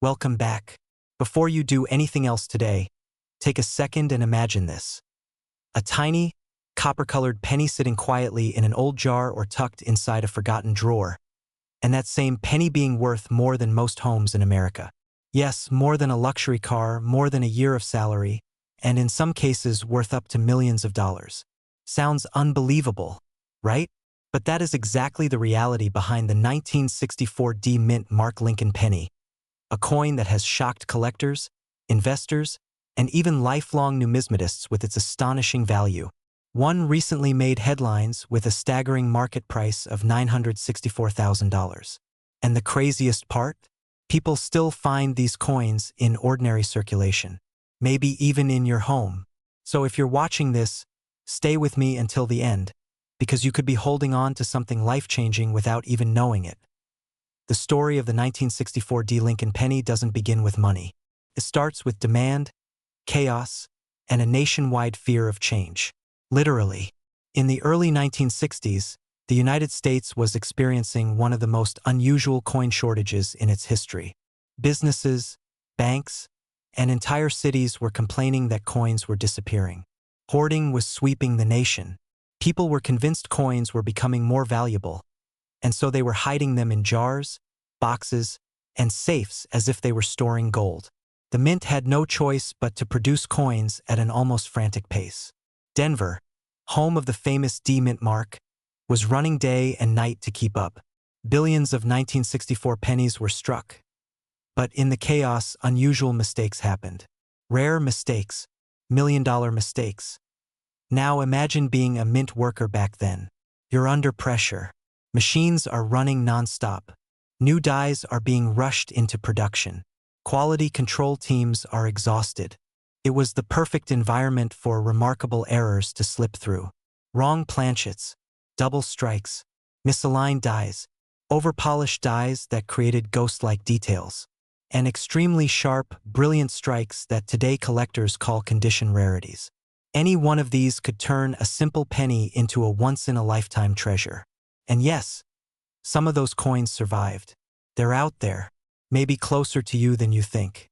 Welcome back. Before you do anything else today, take a second and imagine this. A tiny, copper-colored penny sitting quietly in an old jar or tucked inside a forgotten drawer. And that same penny being worth more than most homes in America. Yes, more than a luxury car, more than a year of salary, and in some cases worth up to millions of dollars. Sounds unbelievable, right? But that is exactly the reality behind the 1964 D Mint Mark Lincoln penny, a coin that has shocked collectors, investors, and even lifelong numismatists with its astonishing value. One recently made headlines with a staggering market price of $964,000. And the craziest part? People still find these coins in ordinary circulation, maybe even in your home. So if you're watching this, stay with me until the end, because you could be holding on to something life-changing without even knowing it. The story of the 1964 D. Lincoln penny doesn't begin with money. It starts with demand, chaos, and a nationwide fear of change. Literally. In the early 1960s, the United States was experiencing one of the most unusual coin shortages in its history. Businesses, banks, and entire cities were complaining that coins were disappearing. Hoarding was sweeping the nation. People were convinced coins were becoming more valuable, and so they were hiding them in jars, boxes, and safes as if they were storing gold. The mint had no choice but to produce coins at an almost frantic pace. Denver, home of the famous D Mint mark, was running day and night to keep up. Billions of 1964 pennies were struck. But in the chaos, unusual mistakes happened. Rare mistakes, million-dollar mistakes. Now imagine being a mint worker back then. You're under pressure. Machines are running non-stop. New dies are being rushed into production. Quality control teams are exhausted. It was the perfect environment for remarkable errors to slip through. Wrong planchets, double strikes, misaligned dies, overpolished dies that created ghost-like details, and extremely sharp, brilliant strikes that today collectors call condition rarities. Any one of these could turn a simple penny into a once-in-a-lifetime treasure. And yes, some of those coins survived. They're out there, maybe closer to you than you think.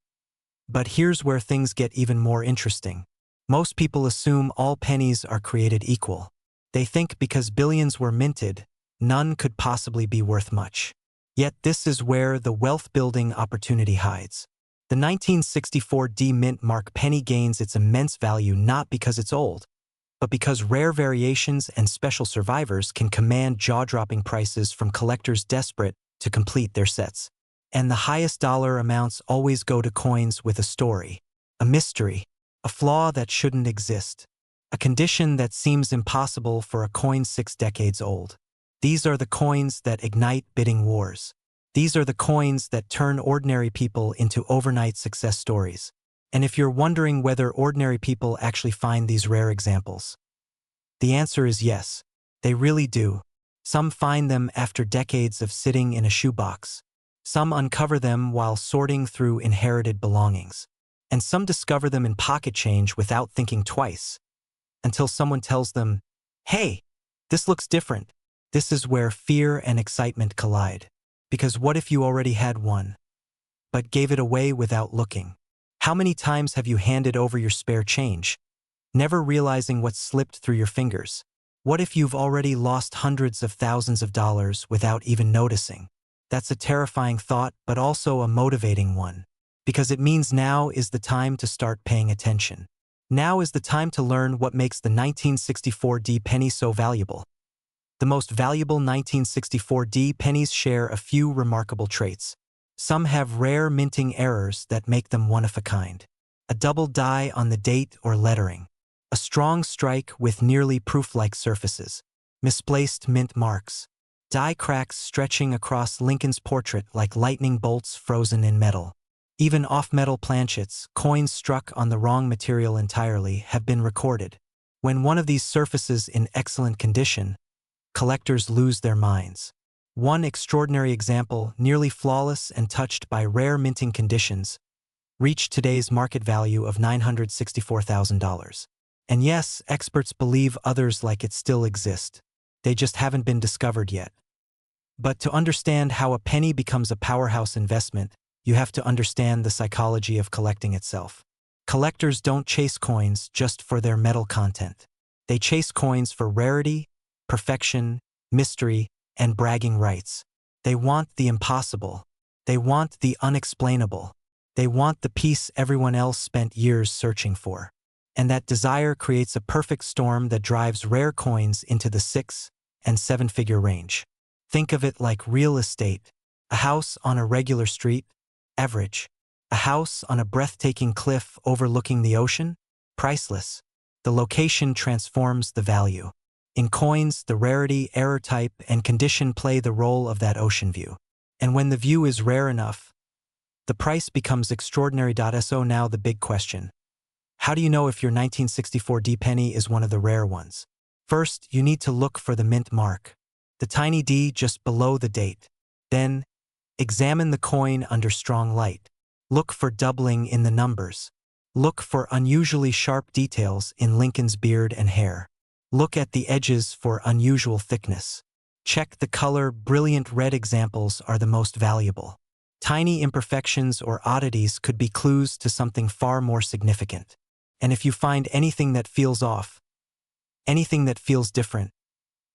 But here's where things get even more interesting. Most people assume all pennies are created equal. They think because billions were minted, none could possibly be worth much. Yet this is where the wealth-building opportunity hides. The 1964 D Mint Mark penny gains its immense value not because it's old, but because rare variations and special survivors can command jaw-dropping prices from collectors desperate to complete their sets. And the highest dollar amounts always go to coins with a story, a mystery, a flaw that shouldn't exist, a condition that seems impossible for a coin 6 decades old. These are the coins that ignite bidding wars. These are the coins that turn ordinary people into overnight success stories. And if you're wondering whether ordinary people actually find these rare examples, the answer is yes, they really do. Some find them after decades of sitting in a shoebox. Some uncover them while sorting through inherited belongings. And some discover them in pocket change without thinking twice, until someone tells them, "Hey, this looks different." This is where fear and excitement collide. Because what if you already had one, but gave it away without looking? How many times have you handed over your spare change, never realizing what slipped through your fingers? What if you've already lost hundreds of thousands of dollars without even noticing? That's a terrifying thought, but also a motivating one. Because it means now is the time to start paying attention. Now is the time to learn what makes the 1964 D penny so valuable. The most valuable 1964 D pennies share a few remarkable traits. Some have rare minting errors that make them one of a kind. A double die on the date or lettering. A strong strike with nearly proof-like surfaces. Misplaced mint marks. Die cracks stretching across Lincoln's portrait like lightning bolts frozen in metal. Even off-metal planchets, coins struck on the wrong material entirely, have been recorded. When one of these surfaces in excellent condition, collectors lose their minds. One extraordinary example, nearly flawless and touched by rare minting conditions, reached today's market value of $964,000. And yes, experts believe others like it still exist. They just haven't been discovered yet. But to understand how a penny becomes a powerhouse investment, you have to understand the psychology of collecting itself. Collectors don't chase coins just for their metal content. They chase coins for rarity, perfection, mystery, and bragging rights. They want the impossible. They want the unexplainable. They want the piece everyone else spent years searching for. And that desire creates a perfect storm that drives rare coins into the 6- and 7-figure range. Think of it like real estate. A house on a regular street, average. A house on a breathtaking cliff overlooking the ocean, priceless. The location transforms the value. In coins, the rarity, error type, and condition play the role of that ocean view. And when the view is rare enough, the price becomes extraordinary. So now the big question. How do you know if your 1964 D penny is one of the rare ones? First, you need to look for the mint mark, the tiny D just below the date. Then, examine the coin under strong light. Look for doubling in the numbers. Look for unusually sharp details in Lincoln's beard and hair. Look at the edges for unusual thickness. Check the color. Brilliant red examples are the most valuable. Tiny imperfections or oddities could be clues to something far more significant. And if you find anything that feels off, anything that feels different,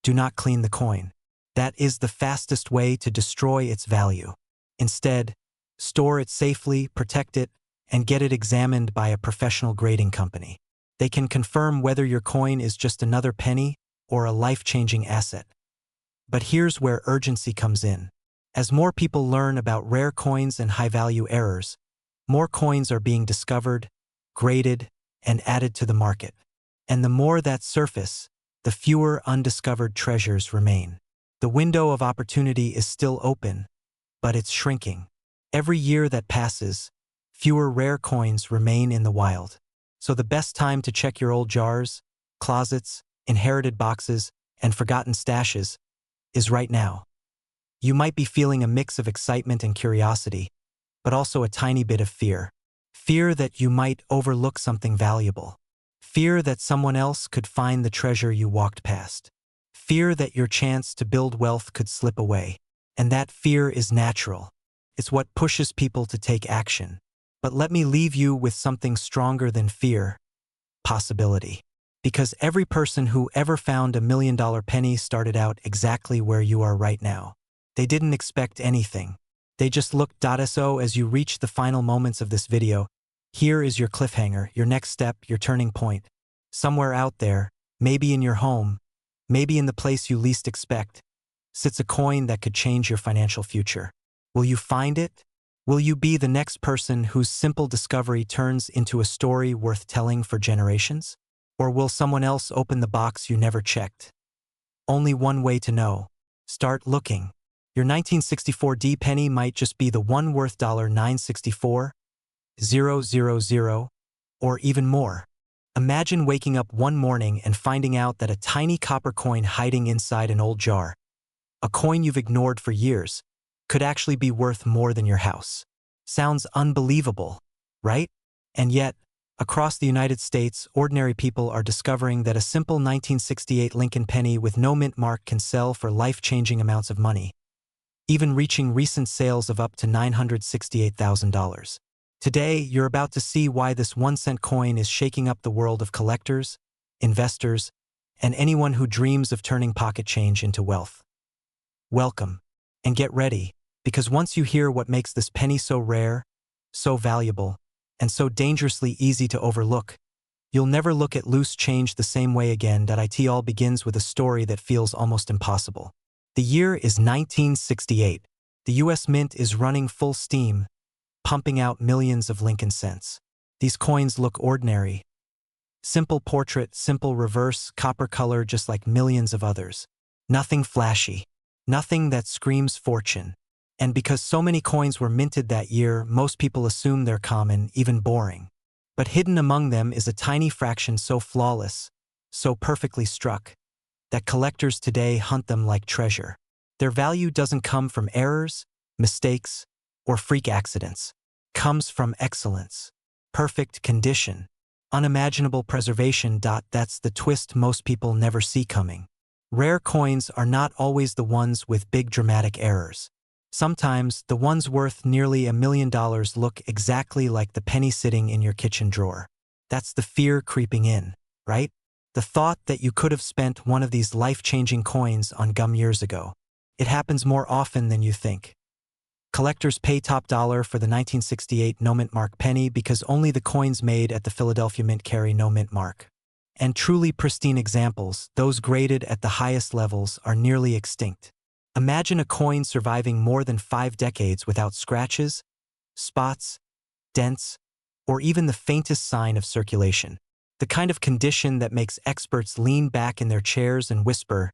do not clean the coin. That is the fastest way to destroy its value. Instead, store it safely, protect it, and get it examined by a professional grading company. They can confirm whether your coin is just another penny or a life-changing asset. But here's where urgency comes in. As more people learn about rare coins and high-value errors, more coins are being discovered, graded, and added to the market. And the more that surface, the fewer undiscovered treasures remain. The window of opportunity is still open, but it's shrinking. Every year that passes, fewer rare coins remain in the wild. So the best time to check your old jars, closets, inherited boxes, and forgotten stashes is right now. You might be feeling a mix of excitement and curiosity, but also a tiny bit of fear. Fear that you might overlook something valuable. Fear that someone else could find the treasure you walked past. Fear that your chance to build wealth could slip away. And that fear is natural. It's what pushes people to take action. But let me leave you with something stronger than fear: possibility. Because every person who ever found $1 million penny started out exactly where you are right now. They didn't expect anything. They just looked. So as you reach the final moments of this video, here is your cliffhanger, your next step, your turning point. Somewhere out there, maybe in your home, maybe in the place you least expect, sits a coin that could change your financial future. Will you find it? Will you be the next person whose simple discovery turns into a story worth telling for generations? Or will someone else open the box you never checked? Only one way to know. Start looking. Your 1964 D penny might just be the one worth $964,000, or even more. Imagine waking up one morning and finding out that a tiny copper coin hiding inside an old jar, a coin you've ignored for years, could actually be worth more than your house. Sounds unbelievable, right? And yet, across the United States, ordinary people are discovering that a simple 1968 Lincoln penny with no mint mark can sell for life-changing amounts of money, even reaching recent sales of up to $968,000. Today, you're about to see why this 1-cent coin is shaking up the world of collectors, investors, and anyone who dreams of turning pocket change into wealth. Welcome, and get ready, because once you hear what makes this penny so rare, so valuable, and so dangerously easy to overlook, you'll never look at loose change the same way again. It all begins with a story that feels almost impossible. The year is 1968. The U.S. Mint is running full steam, pumping out millions of Lincoln cents. These coins look ordinary. Simple portrait, simple reverse, copper color, just like millions of others. Nothing flashy. Nothing that screams fortune. And because so many coins were minted that year, most people assume they're common, even boring. But hidden among them is a tiny fraction so flawless, so perfectly struck, that collectors today hunt them like treasure. Their value doesn't come from errors, mistakes, or freak accidents. It comes from excellence, perfect condition, unimaginable preservation. That's the twist most people never see coming. Rare coins are not always the ones with big dramatic errors. Sometimes, the ones worth nearly $1 million look exactly like the penny sitting in your kitchen drawer. That's the fear creeping in, right? The thought that you could have spent one of these life-changing coins on gum years ago. It happens more often than you think. Collectors pay top dollar for the 1968 no-mint mark penny because only the coins made at the Philadelphia Mint carry no mint mark. And truly pristine examples, those graded at the highest levels, are nearly extinct. Imagine a coin surviving more than 5 decades without scratches, spots, dents, or even the faintest sign of circulation. The kind of condition that makes experts lean back in their chairs and whisper,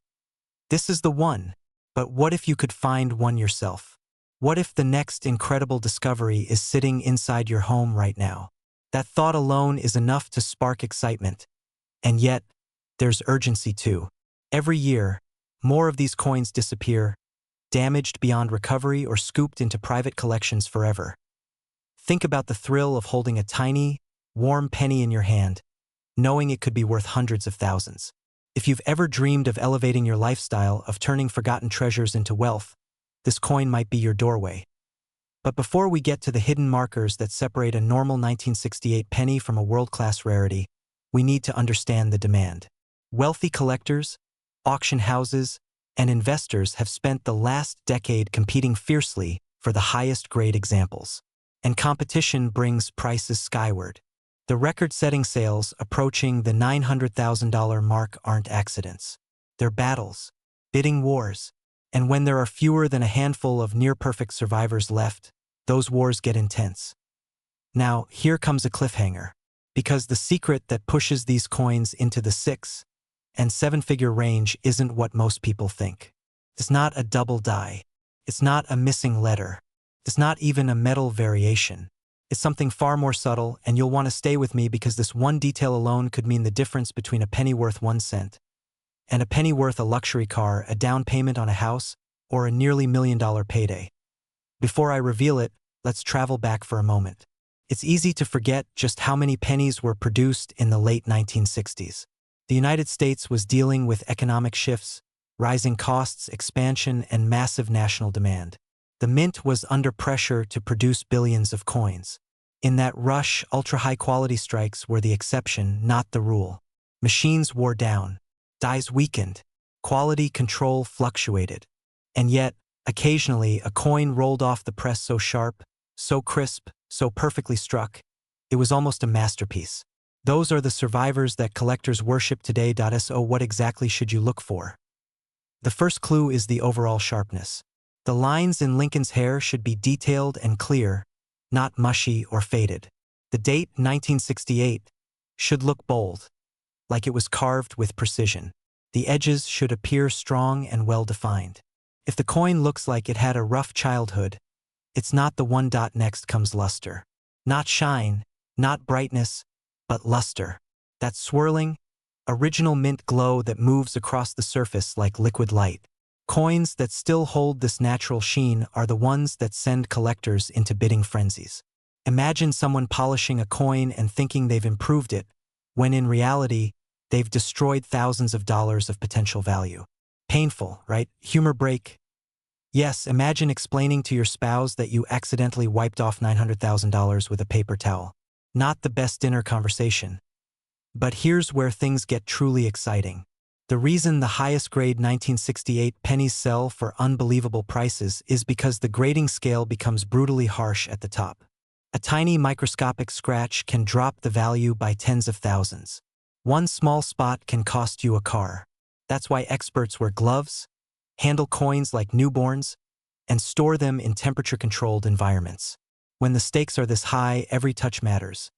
"This is the one." But what if you could find one yourself? What if the next incredible discovery is sitting inside your home right now? That thought alone is enough to spark excitement. And yet, there's urgency too. Every year, more of these coins disappear, damaged beyond recovery or scooped into private collections forever. Think about the thrill of holding a tiny, warm penny in your hand, knowing it could be worth hundreds of thousands. If you've ever dreamed of elevating your lifestyle, of turning forgotten treasures into wealth, this coin might be your doorway. But before we get to the hidden markers that separate a normal 1968 penny from a world-class rarity, we need to understand the demand. Wealthy collectors, auction houses, and investors have spent the last decade competing fiercely for the highest-grade examples. And competition brings prices skyward. The record-setting sales approaching the $900,000 mark aren't accidents. They're battles, bidding wars. And when there are fewer than a handful of near-perfect survivors left, those wars get intense. Now, here comes a cliffhanger. Because the secret that pushes these coins into the 6- and 7-figure range isn't what most people think. It's not a double die. It's not a missing letter. It's not even a metal variation. It's something far more subtle, and you'll want to stay with me because this one detail alone could mean the difference between a penny worth 1 cent and a penny worth a luxury car, a down payment on a house, or a nearly $1 million payday. Before I reveal it, let's travel back for a moment. It's easy to forget just how many pennies were produced in the late 1960s. The United States was dealing with economic shifts, rising costs, expansion, and massive national demand. The mint was under pressure to produce billions of coins. In that rush, ultra-high-quality strikes were the exception, not the rule. Machines wore down, dies weakened, quality control fluctuated. And yet, occasionally, a coin rolled off the press so sharp, so crisp, so perfectly struck, it was almost a masterpiece. Those are the survivors that collectors worship today. So what exactly should you look for? The first clue is the overall sharpness. The lines in Lincoln's hair should be detailed and clear, not mushy or faded. The date, 1968, should look bold, like it was carved with precision. The edges should appear strong and well-defined. If the coin looks like it had a rough childhood, it's not the one. Next comes luster. Not shine, not brightness, but luster. That swirling, original mint glow that moves across the surface like liquid light. Coins that still hold this natural sheen are the ones that send collectors into bidding frenzies. Imagine someone polishing a coin and thinking they've improved it, when in reality, they've destroyed thousands of dollars of potential value. Painful, right? Humor break. Yes, imagine explaining to your spouse that you accidentally wiped off $900,000 with a paper towel. Not the best dinner conversation. But here's where things get truly exciting. The reason the highest-grade 1968 pennies sell for unbelievable prices is because the grading scale becomes brutally harsh at the top. A tiny microscopic scratch can drop the value by tens of thousands. One small spot can cost you a car. That's why experts wear gloves, handle coins like newborns, and store them in temperature-controlled environments. When the stakes are this high, every touch matters.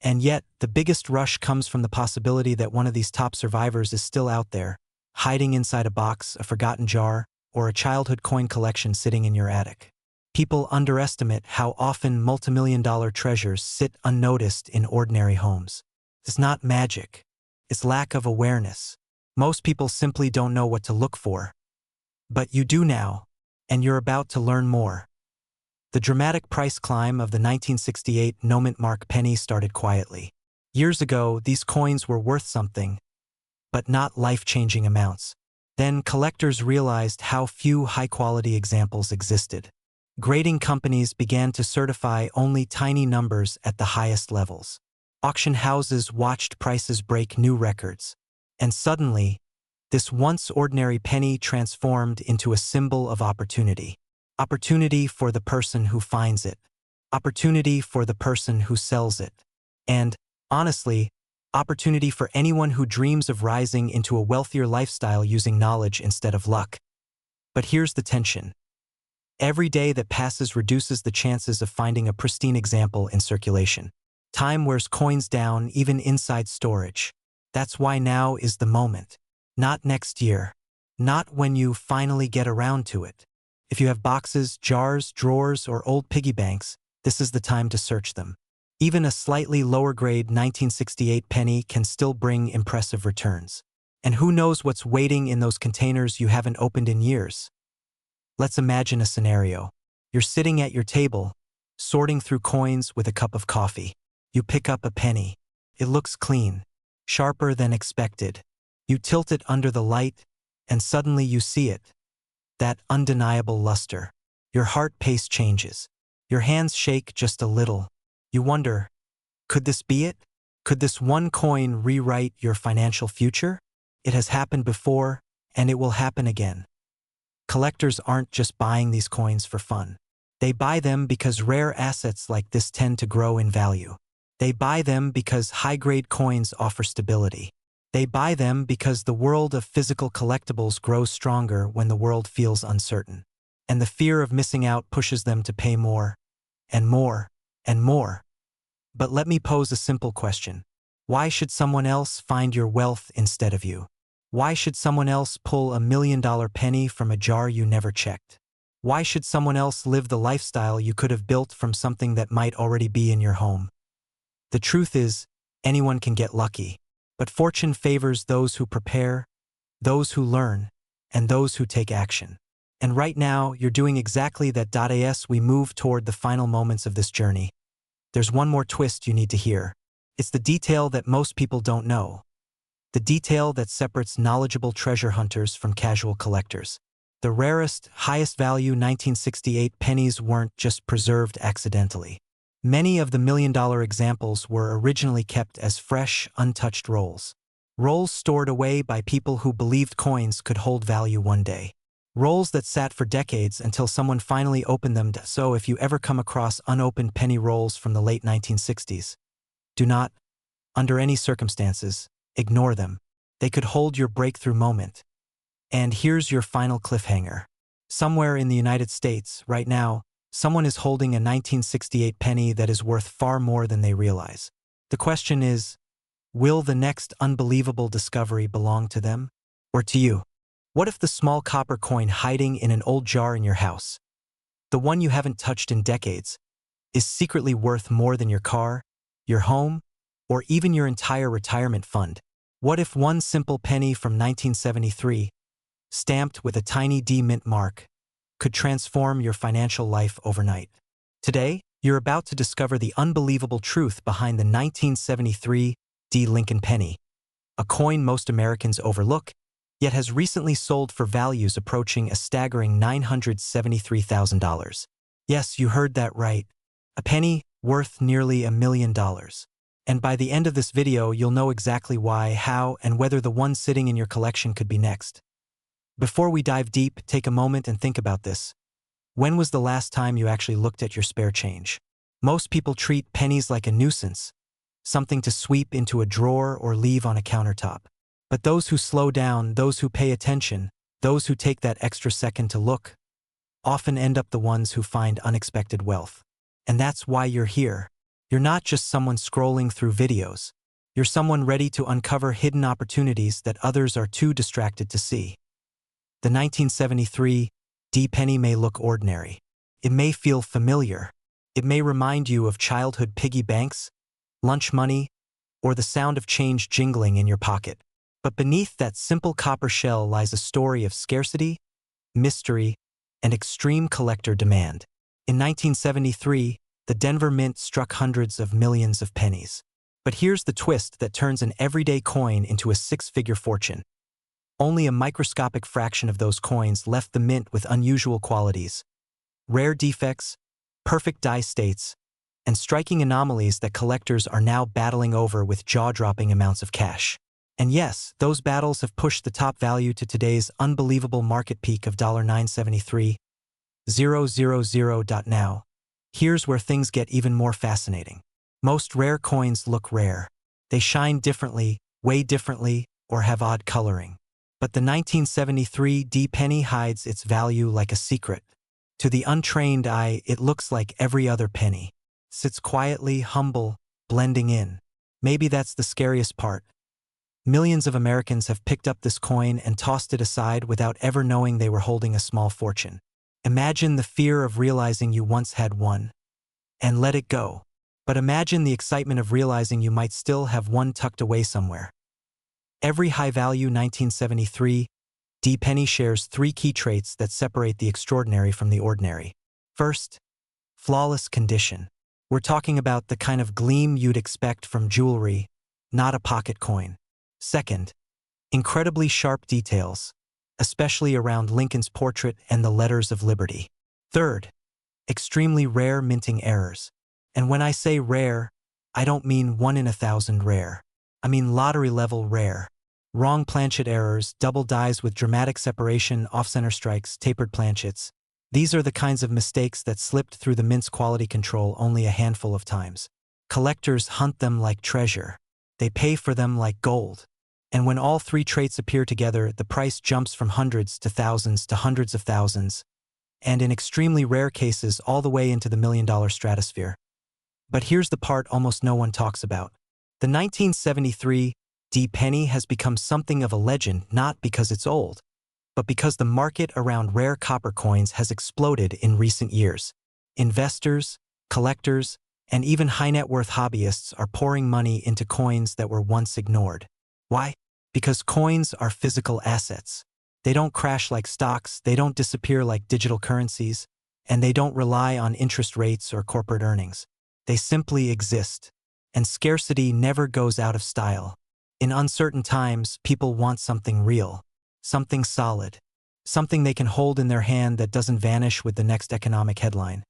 And yet, the biggest rush comes from the possibility that one of these top survivors is still out there, hiding inside a box, a forgotten jar, or a childhood coin collection sitting in your attic. People underestimate how often multimillion-dollar treasures sit unnoticed in ordinary homes. It's not magic. It's lack of awareness. Most people simply don't know what to look for. But you do now, and you're about to learn more. The dramatic price climb of the 1968 no-mint mark penny started quietly. Years ago, these coins were worth something, but not life-changing amounts. Then collectors realized how few high-quality examples existed. Grading companies began to certify only tiny numbers at the highest levels. Auction houses watched prices break new records. And suddenly, this once ordinary penny transformed into a symbol of opportunity. Opportunity for the person who finds it. Opportunity for the person who sells it. And, honestly, opportunity for anyone who dreams of rising into a wealthier lifestyle using knowledge instead of luck. But here's the tension. Every day that passes reduces the chances of finding a pristine example in circulation. Time wears coins down even inside storage. That's why now is the moment. Not next year. Not when you finally get around to it. If you have boxes, jars, drawers, or old piggy banks, this is the time to search them. Even a slightly lower-grade 1968 penny can still bring impressive returns. And who knows what's waiting in those containers you haven't opened in years? Let's imagine a scenario. You're sitting at your table, sorting through coins with a cup of coffee. You pick up a penny. It looks clean, sharper than expected. You tilt it under the light, and suddenly you see it. That undeniable luster. Your heart pace changes. Your hands shake just a little. You wonder, could this be it? Could this one coin rewrite your financial future? It has happened before, and it will happen again. Collectors aren't just buying these coins for fun. They buy them because rare assets like this tend to grow in value. They buy them because high-grade coins offer stability. They buy them because the world of physical collectibles grows stronger when the world feels uncertain. And the fear of missing out pushes them to pay more, and more, and more. But let me pose a simple question. Why should someone else find your wealth instead of you? Why should someone else pull a $1 million penny from a jar you never checked? Why should someone else live the lifestyle you could have built from something that might already be in your home? The truth is, anyone can get lucky. But fortune favors those who prepare, those who learn, and those who take action. And right now, you're doing exactly that. As we move toward the final moments of this journey, there's one more twist you need to hear. It's the detail that most people don't know. The detail that separates knowledgeable treasure hunters from casual collectors. The rarest, highest value 1968 pennies weren't just preserved accidentally. Many of the $1 million examples were originally kept as fresh, untouched rolls. Rolls stored away by people who believed coins could hold value one day. Rolls that sat for decades until someone finally opened them. So if you ever come across unopened penny rolls from the late 1960s, do not, under any circumstances, ignore them. They could hold your breakthrough moment. And here's your final cliffhanger. Somewhere in the United States, right now, someone is holding a 1968 penny that is worth far more than they realize. The question is, will the next unbelievable discovery belong to them or to you? What if the small copper coin hiding in an old jar in your house, the one you haven't touched in decades, is secretly worth more than your car, your home, or even your entire retirement fund? What if one simple penny from 1973, stamped with a tiny D mint mark, could transform your financial life overnight? Today, you're about to discover the unbelievable truth behind the 1973 D Lincoln penny, a coin most Americans overlook, yet has recently sold for values approaching a staggering $973,000. Yes, you heard that right. A penny worth nearly $1 million. And by the end of this video, you'll know exactly why, how, and whether the one sitting in your collection could be next. Before we dive deep, take a moment and think about this. When was the last time you actually looked at your spare change? Most people treat pennies like a nuisance, something to sweep into a drawer or leave on a countertop. But those who slow down, those who pay attention, those who take that extra second to look, often end up the ones who find unexpected wealth. And that's why you're here. You're not just someone scrolling through videos. You're someone ready to uncover hidden opportunities that others are too distracted to see. The 1973 D penny may look ordinary. It may feel familiar. It may remind you of childhood piggy banks, lunch money, or the sound of change jingling in your pocket. But beneath that simple copper shell lies a story of scarcity, mystery, and extreme collector demand. In 1973, the Denver Mint struck hundreds of millions of pennies. But here's the twist that turns an everyday coin into a six-figure fortune. Only a microscopic fraction of those coins left the mint with unusual qualities, rare defects, perfect die states, and striking anomalies that collectors are now battling over with jaw-dropping amounts of cash. And yes, those battles have pushed the top value to today's unbelievable market peak of $973,000. Now, here's where things get even more fascinating. Most rare coins look rare. They shine differently, weigh differently, or have odd coloring. But the 1973 D penny hides its value like a secret. To the untrained eye, it looks like every other penny. Sits quietly, humble, blending in. Maybe that's the scariest part. Millions of Americans have picked up this coin and tossed it aside without ever knowing they were holding a small fortune. Imagine the fear of realizing you once had one and let it go. But imagine the excitement of realizing you might still have one tucked away somewhere. Every high-value 1973 D penny shares three key traits that separate the extraordinary from the ordinary. First, flawless condition. We're talking about the kind of gleam you'd expect from jewelry, not a pocket coin. Second, incredibly sharp details, especially around Lincoln's portrait and the letters of liberty. Third, extremely rare minting errors. And when I say rare, I don't mean 1 in 1,000 rare. I mean lottery-level rare. Wrong planchet errors, double dies with dramatic separation, off-center strikes, tapered planchets. These are the kinds of mistakes that slipped through the mint's quality control only a handful of times. Collectors hunt them like treasure. They pay for them like gold. And when all three traits appear together, the price jumps from hundreds to thousands to hundreds of thousands, and in extremely rare cases all the way into the million-dollar stratosphere. But here's the part almost no one talks about. The 1973 D penny has become something of a legend not because it's old, but because the market around rare copper coins has exploded in recent years. Investors, collectors, and even high-net-worth hobbyists are pouring money into coins that were once ignored. Why? Because coins are physical assets. They don't crash like stocks, they don't disappear like digital currencies, and they don't rely on interest rates or corporate earnings. They simply exist. And scarcity never goes out of style. In uncertain times, people want something real, something solid, something they can hold in their hand that doesn't vanish with the next economic headline.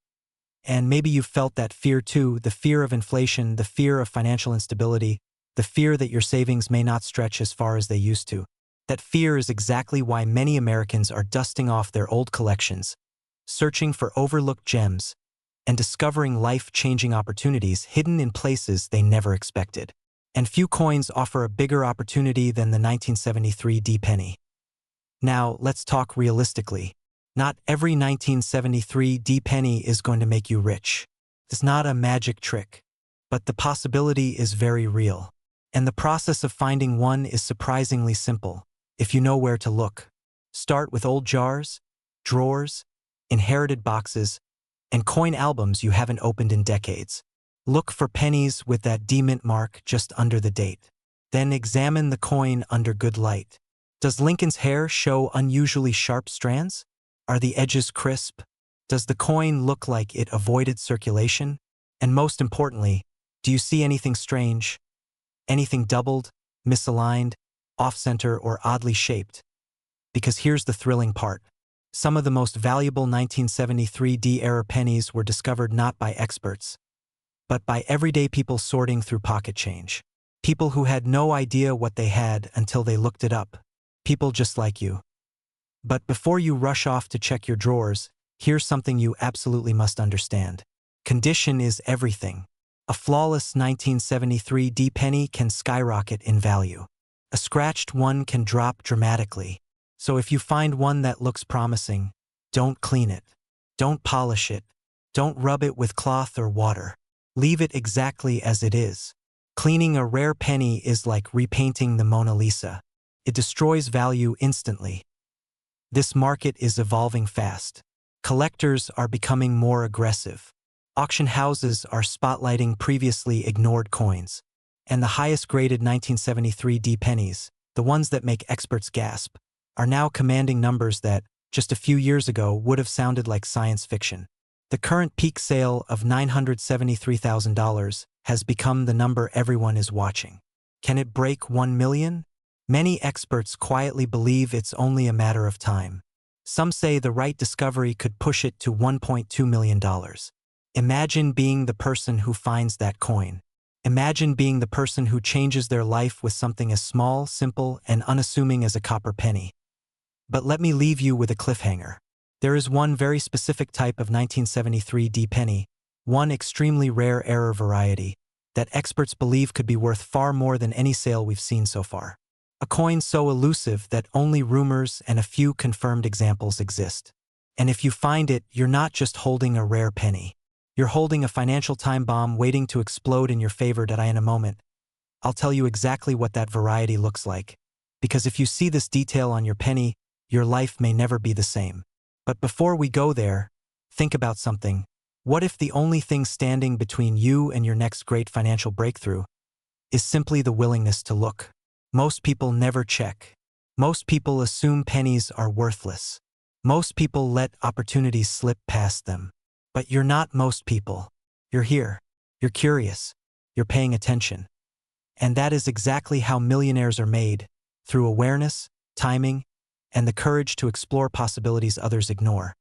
And maybe you've felt that fear too, the fear of inflation, the fear of financial instability, the fear that your savings may not stretch as far as they used to. That fear is exactly why many Americans are dusting off their old collections, searching for overlooked gems, and discovering life-changing opportunities hidden in places they never expected. And few coins offer a bigger opportunity than the 1973 D penny. Now, let's talk realistically. Not every 1973 D penny is going to make you rich. It's not a magic trick, but the possibility is very real. And the process of finding one is surprisingly simple, if you know where to look. Start with old jars, drawers, inherited boxes, and coin albums you haven't opened in decades. Look for pennies with that D-mint mark just under the date. Then examine the coin under good light. Does Lincoln's hair show unusually sharp strands? Are the edges crisp? Does the coin look like it avoided circulation? And most importantly, do you see anything strange? Anything doubled, misaligned, off-center, or oddly shaped? Because here's the thrilling part. Some of the most valuable 1973 D-era pennies were discovered not by experts, but by everyday people sorting through pocket change. People who had no idea what they had until they looked it up. People just like you. But before you rush off to check your drawers, here's something you absolutely must understand. Condition is everything. A flawless 1973 D penny can skyrocket in value. A scratched one can drop dramatically. So if you find one that looks promising, don't clean it. Don't polish it. Don't rub it with cloth or water. Leave it exactly as it is. Cleaning a rare penny is like repainting the Mona Lisa. It destroys value instantly. This market is evolving fast. Collectors are becoming more aggressive. Auction houses are spotlighting previously ignored coins. And the highest graded 1973 D pennies, the ones that make experts gasp, are now commanding numbers that, just a few years ago, would have sounded like science fiction. The current peak sale of $973,000 has become the number everyone is watching. Can it break 1 million? Many experts quietly believe it's only a matter of time. Some say the right discovery could push it to $1.2 million. Imagine being the person who finds that coin. Imagine being the person who changes their life with something as small, simple, and unassuming as a copper penny. But let me leave you with a cliffhanger. There is one very specific type of 1973 D penny, one extremely rare error variety, that experts believe could be worth far more than any sale we've seen so far. A coin so elusive that only rumors and a few confirmed examples exist. And if you find it, you're not just holding a rare penny. You're holding a financial time bomb waiting to explode in your favor. In a moment, I'll tell you exactly what that variety looks like. Because if you see this detail on your penny, your life may never be the same. But before we go there, think about something. What if the only thing standing between you and your next great financial breakthrough is simply the willingness to look? Most people never check. Most people assume pennies are worthless. Most people let opportunities slip past them. But you're not most people. You're here. You're curious. You're paying attention. And that is exactly how millionaires are made, through awareness, timing, and the courage to explore possibilities others ignore.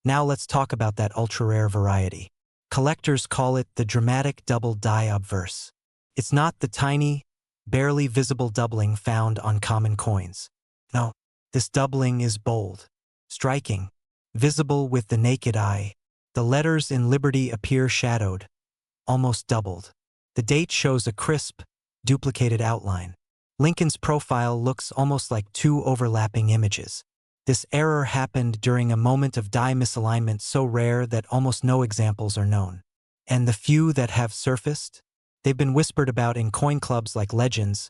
Now let's talk about that ultra-rare variety. Collectors call it the dramatic double die obverse. It's not the tiny, barely visible doubling found on common coins. No, this doubling is bold, striking, visible with the naked eye. The letters in Liberty appear shadowed, almost doubled. The date shows a crisp, duplicated outline. Lincoln's profile looks almost like two overlapping images. This error happened during a moment of die misalignment so rare that almost no examples are known. And the few that have surfaced? They've been whispered about in coin clubs like legends,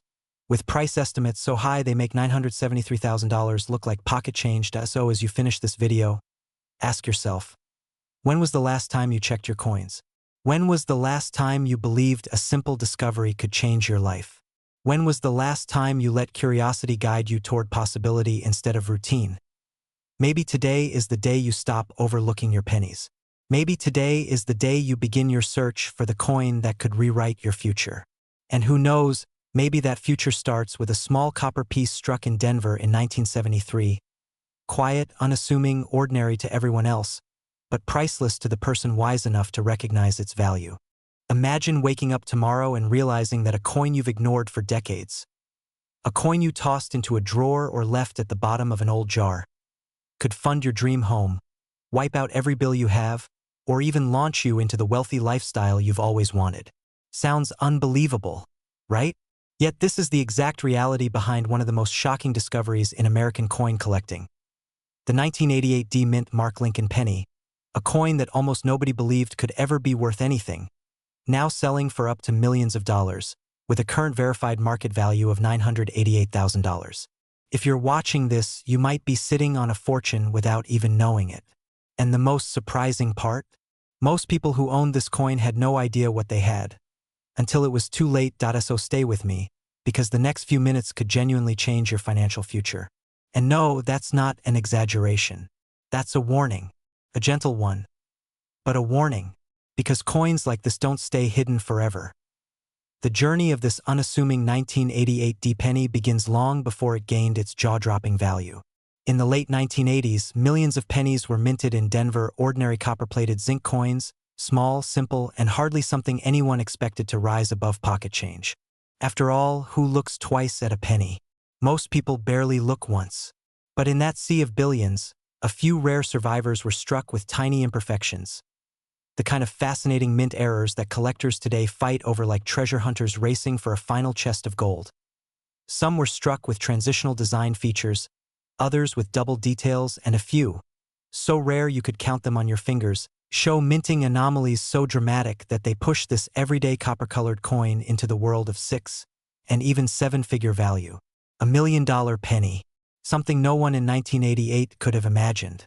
with price estimates so high they make $973,000 look like pocket change. So as you finish this video, ask yourself, when was the last time you checked your coins? When was the last time you believed a simple discovery could change your life? When was the last time you let curiosity guide you toward possibility instead of routine? Maybe today is the day you stop overlooking your pennies. Maybe today is the day you begin your search for the coin that could rewrite your future. And who knows, maybe that future starts with a small copper piece struck in Denver in 1973. Quiet, unassuming, ordinary to everyone else, but priceless to the person wise enough to recognize its value. Imagine waking up tomorrow and realizing that a coin you've ignored for decades, a coin you tossed into a drawer or left at the bottom of an old jar, could fund your dream home, wipe out every bill you have, or even launch you into the wealthy lifestyle you've always wanted. Sounds unbelievable, right? Yet this is the exact reality behind one of the most shocking discoveries in American coin collecting. The 1988 D Mint Mark Lincoln penny, a coin that almost nobody believed could ever be worth anything, now selling for up to millions of dollars, with a current verified market value of $988,000. If you're watching this, you might be sitting on a fortune without even knowing it. And the most surprising part? Most people who owned this coin had no idea what they had, until it was too late. So stay with me, because the next few minutes could genuinely change your financial future. And no, that's not an exaggeration. That's a warning. A gentle one. But a warning, because coins like this don't stay hidden forever. The journey of this unassuming 1988 D penny begins long before it gained its jaw-dropping value. In the late 1980s, millions of pennies were minted in Denver, ordinary copper-plated zinc coins, small, simple, and hardly something anyone expected to rise above pocket change. After all, who looks twice at a penny? Most people barely look once. But in that sea of billions, a few rare survivors were struck with tiny imperfections. The kind of fascinating mint errors that collectors today fight over like treasure hunters racing for a final chest of gold. Some were struck with transitional design features, others with double details, and a few, so rare you could count them on your fingers, show minting anomalies so dramatic that they push this everyday copper-colored coin into the world of six and even seven-figure value. $1 million penny. Something no one in 1988 could have imagined.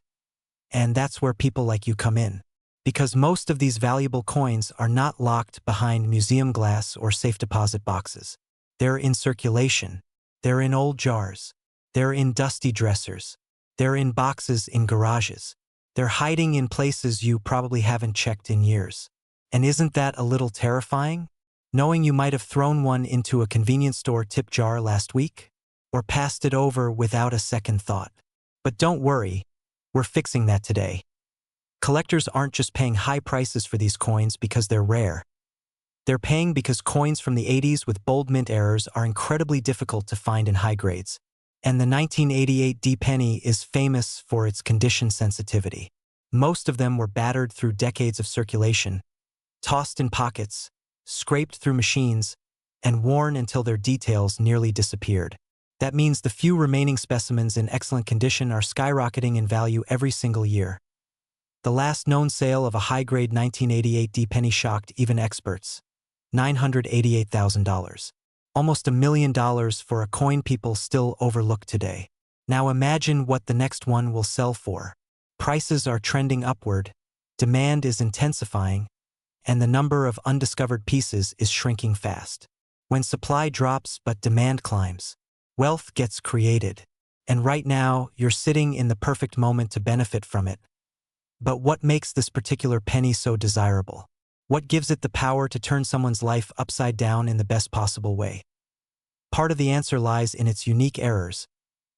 And that's where people like you come in. Because most of these valuable coins are not locked behind museum glass or safe deposit boxes. They're in circulation. They're in old jars. They're in dusty dressers. They're in boxes in garages. They're hiding in places you probably haven't checked in years. And isn't that a little terrifying? Knowing you might have thrown one into a convenience store tip jar last week? or passed it over without a second thought. But don't worry, we're fixing that today. Collectors aren't just paying high prices for these coins because they're rare. They're paying because coins from the 80s with bold mint errors are incredibly difficult to find in high grades. And the 1988 D penny is famous for its condition sensitivity. Most of them were battered through decades of circulation, tossed in pockets, scraped through machines, and worn until their details nearly disappeared. That means the few remaining specimens in excellent condition are skyrocketing in value every single year. The last known sale of a high-grade 1988 D penny shocked even experts. $988,000. Almost $1 million for a coin people still overlook today. Now imagine what the next one will sell for. Prices are trending upward, demand is intensifying, and the number of undiscovered pieces is shrinking fast. When supply drops but demand climbs, wealth gets created. And right now, you're sitting in the perfect moment to benefit from it. But what makes this particular penny so desirable? What gives it the power to turn someone's life upside down in the best possible way? Part of the answer lies in its unique errors,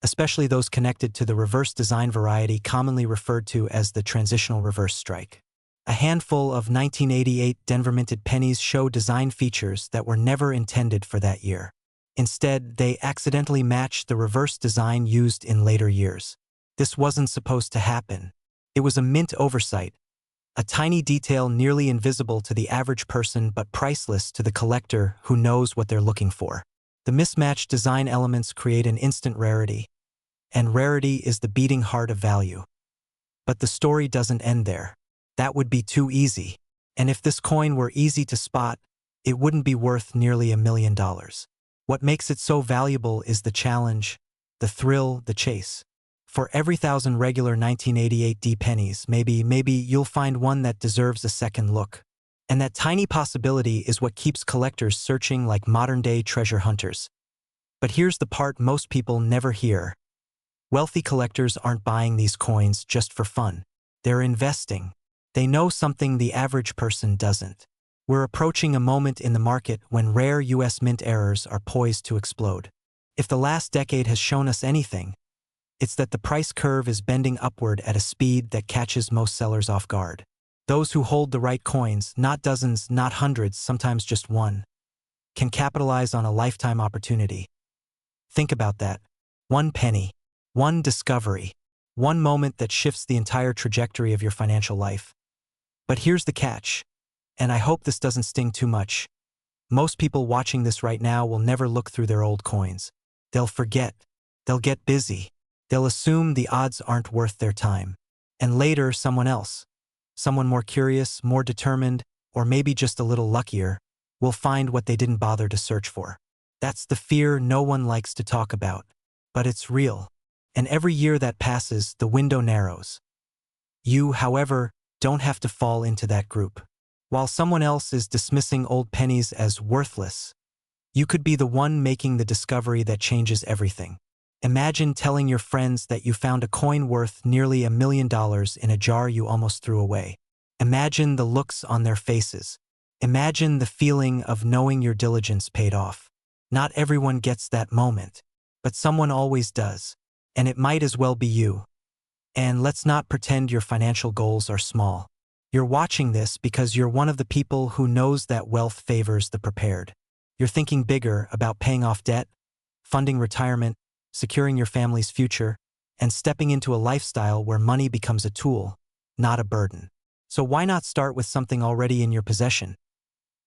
especially those connected to the reverse design variety commonly referred to as the transitional reverse strike. A handful of 1988 Denver minted pennies show design features that were never intended for that year. Instead, they accidentally match the reverse design used in later years. This wasn't supposed to happen. It was a mint oversight, a tiny detail nearly invisible to the average person but priceless to the collector who knows what they're looking for. The mismatched design elements create an instant rarity, and rarity is the beating heart of value. But the story doesn't end there. That would be too easy. And if this coin were easy to spot, it wouldn't be worth nearly $1 million. What makes it so valuable is the challenge, the thrill, the chase. For every 1,000 regular 1988 D pennies, maybe you'll find one that deserves a second look. And that tiny possibility is what keeps collectors searching like modern-day treasure hunters. But here's the part most people never hear. Wealthy collectors aren't buying these coins just for fun. They're investing. They know something the average person doesn't. We're approaching a moment in the market when rare U.S. mint errors are poised to explode. If the last decade has shown us anything, it's that the price curve is bending upward at a speed that catches most sellers off guard. Those who hold the right coins, not dozens, not hundreds, sometimes just one, can capitalize on a lifetime opportunity. Think about that. One penny, one discovery, one moment that shifts the entire trajectory of your financial life. But here's the catch, and I hope this doesn't sting too much. Most people watching this right now will never look through their old coins. They'll forget. They'll get busy. They'll assume the odds aren't worth their time. And later, someone else, someone more curious, more determined, or maybe just a little luckier, will find what they didn't bother to search for. That's the fear no one likes to talk about. But it's real. And every year that passes, the window narrows. You, however, don't have to fall into that group. While someone else is dismissing old pennies as worthless, you could be the one making the discovery that changes everything. Imagine telling your friends that you found a coin worth nearly $1 million in a jar you almost threw away. Imagine the looks on their faces. Imagine the feeling of knowing your diligence paid off. Not everyone gets that moment, but someone always does, and it might as well be you. And let's not pretend your financial goals are small. You're watching this because you're one of the people who knows that wealth favors the prepared. You're thinking bigger about paying off debt, funding retirement, securing your family's future, and stepping into a lifestyle where money becomes a tool, not a burden. So why not start with something already in your possession?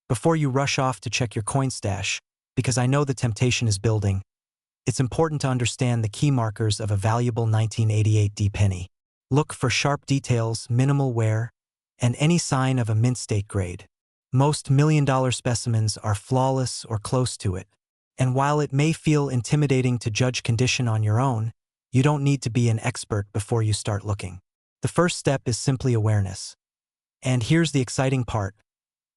Before you rush off to check your coin stash, because I know the temptation is building, it's important to understand the key markers of a valuable 1988 D penny. Look for sharp details, minimal wear, and any sign of a mint state grade. Most million-dollar specimens are flawless or close to it. And while it may feel intimidating to judge condition on your own, you don't need to be an expert before you start looking. The first step is simply awareness. And here's the exciting part.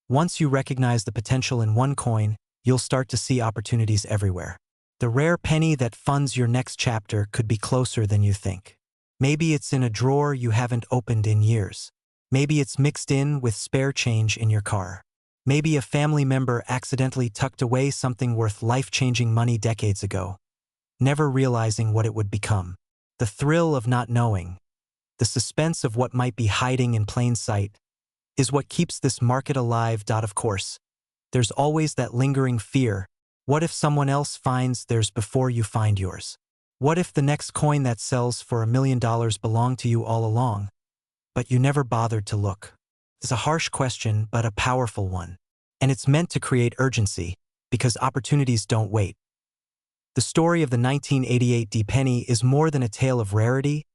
Once you recognize the potential in one coin, you'll start to see opportunities everywhere. The rare penny that funds your next chapter could be closer than you think. Maybe it's in a drawer you haven't opened in years. Maybe it's mixed in with spare change in your car. Maybe a family member accidentally tucked away something worth life-changing money decades ago. never realizing what it would become. The thrill of not knowing, the suspense of what might be hiding in plain sight, is what keeps this market alive. Of course, there's always that lingering fear. What if someone else finds theirs before you find yours? What if the next coin that sells for $1 million belonged to you all along, but you never bothered to look? It's a harsh question, but a powerful one. And it's meant to create urgency, because opportunities don't wait. The story of the 1988 penny is more than a tale of rarity,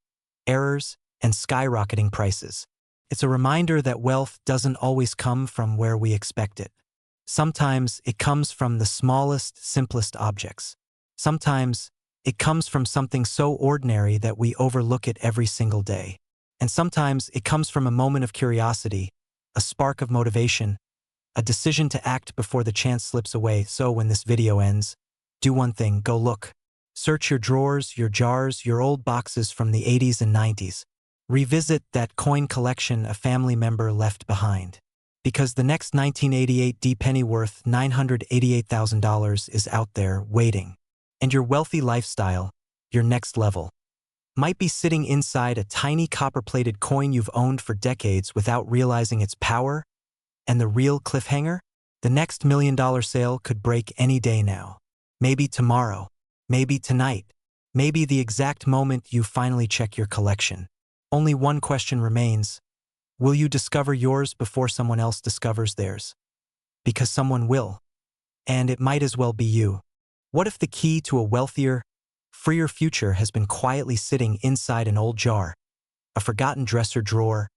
errors, and skyrocketing prices. It's a reminder that wealth doesn't always come from where we expect it. Sometimes it comes from the smallest, simplest objects. Sometimes it comes from something so ordinary that we overlook it every single day. And sometimes it comes from a moment of curiosity, a spark of motivation, a decision to act before the chance slips away. So when this video ends, do one thing: go look. Search your drawers, your jars, your old boxes from the 80s and 90s. Revisit that coin collection a family member left behind. Because the next 1988 penny worth $988,000 is out there waiting. And your wealthy lifestyle, your next level, might be sitting inside a tiny copper-plated coin you've owned for decades without realizing its power. And the real cliffhanger? The next $1 million sale could break any day now. Maybe tomorrow. Maybe tonight. Maybe the exact moment you finally check your collection. Only one question remains. Will you discover yours before someone else discovers theirs? Because someone will. And it might as well be you. What if the key to a wealthier, freer future has been quietly sitting inside an old jar, a forgotten dresser drawer,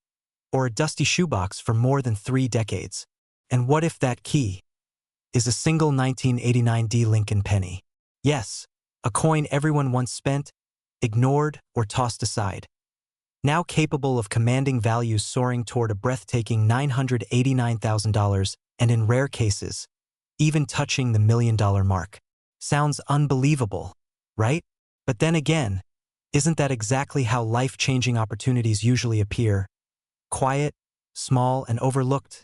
or a dusty shoebox for more than 3 decades? And what if that key is a single 1989 Lincoln penny? Yes, a coin everyone once spent, ignored, or tossed aside. Now capable of commanding values soaring toward a breathtaking $989,000, and in rare cases, even touching the $1 million mark. Sounds unbelievable, right? But then again, isn't that exactly how life-changing opportunities usually appear? Quiet, small, and overlooked.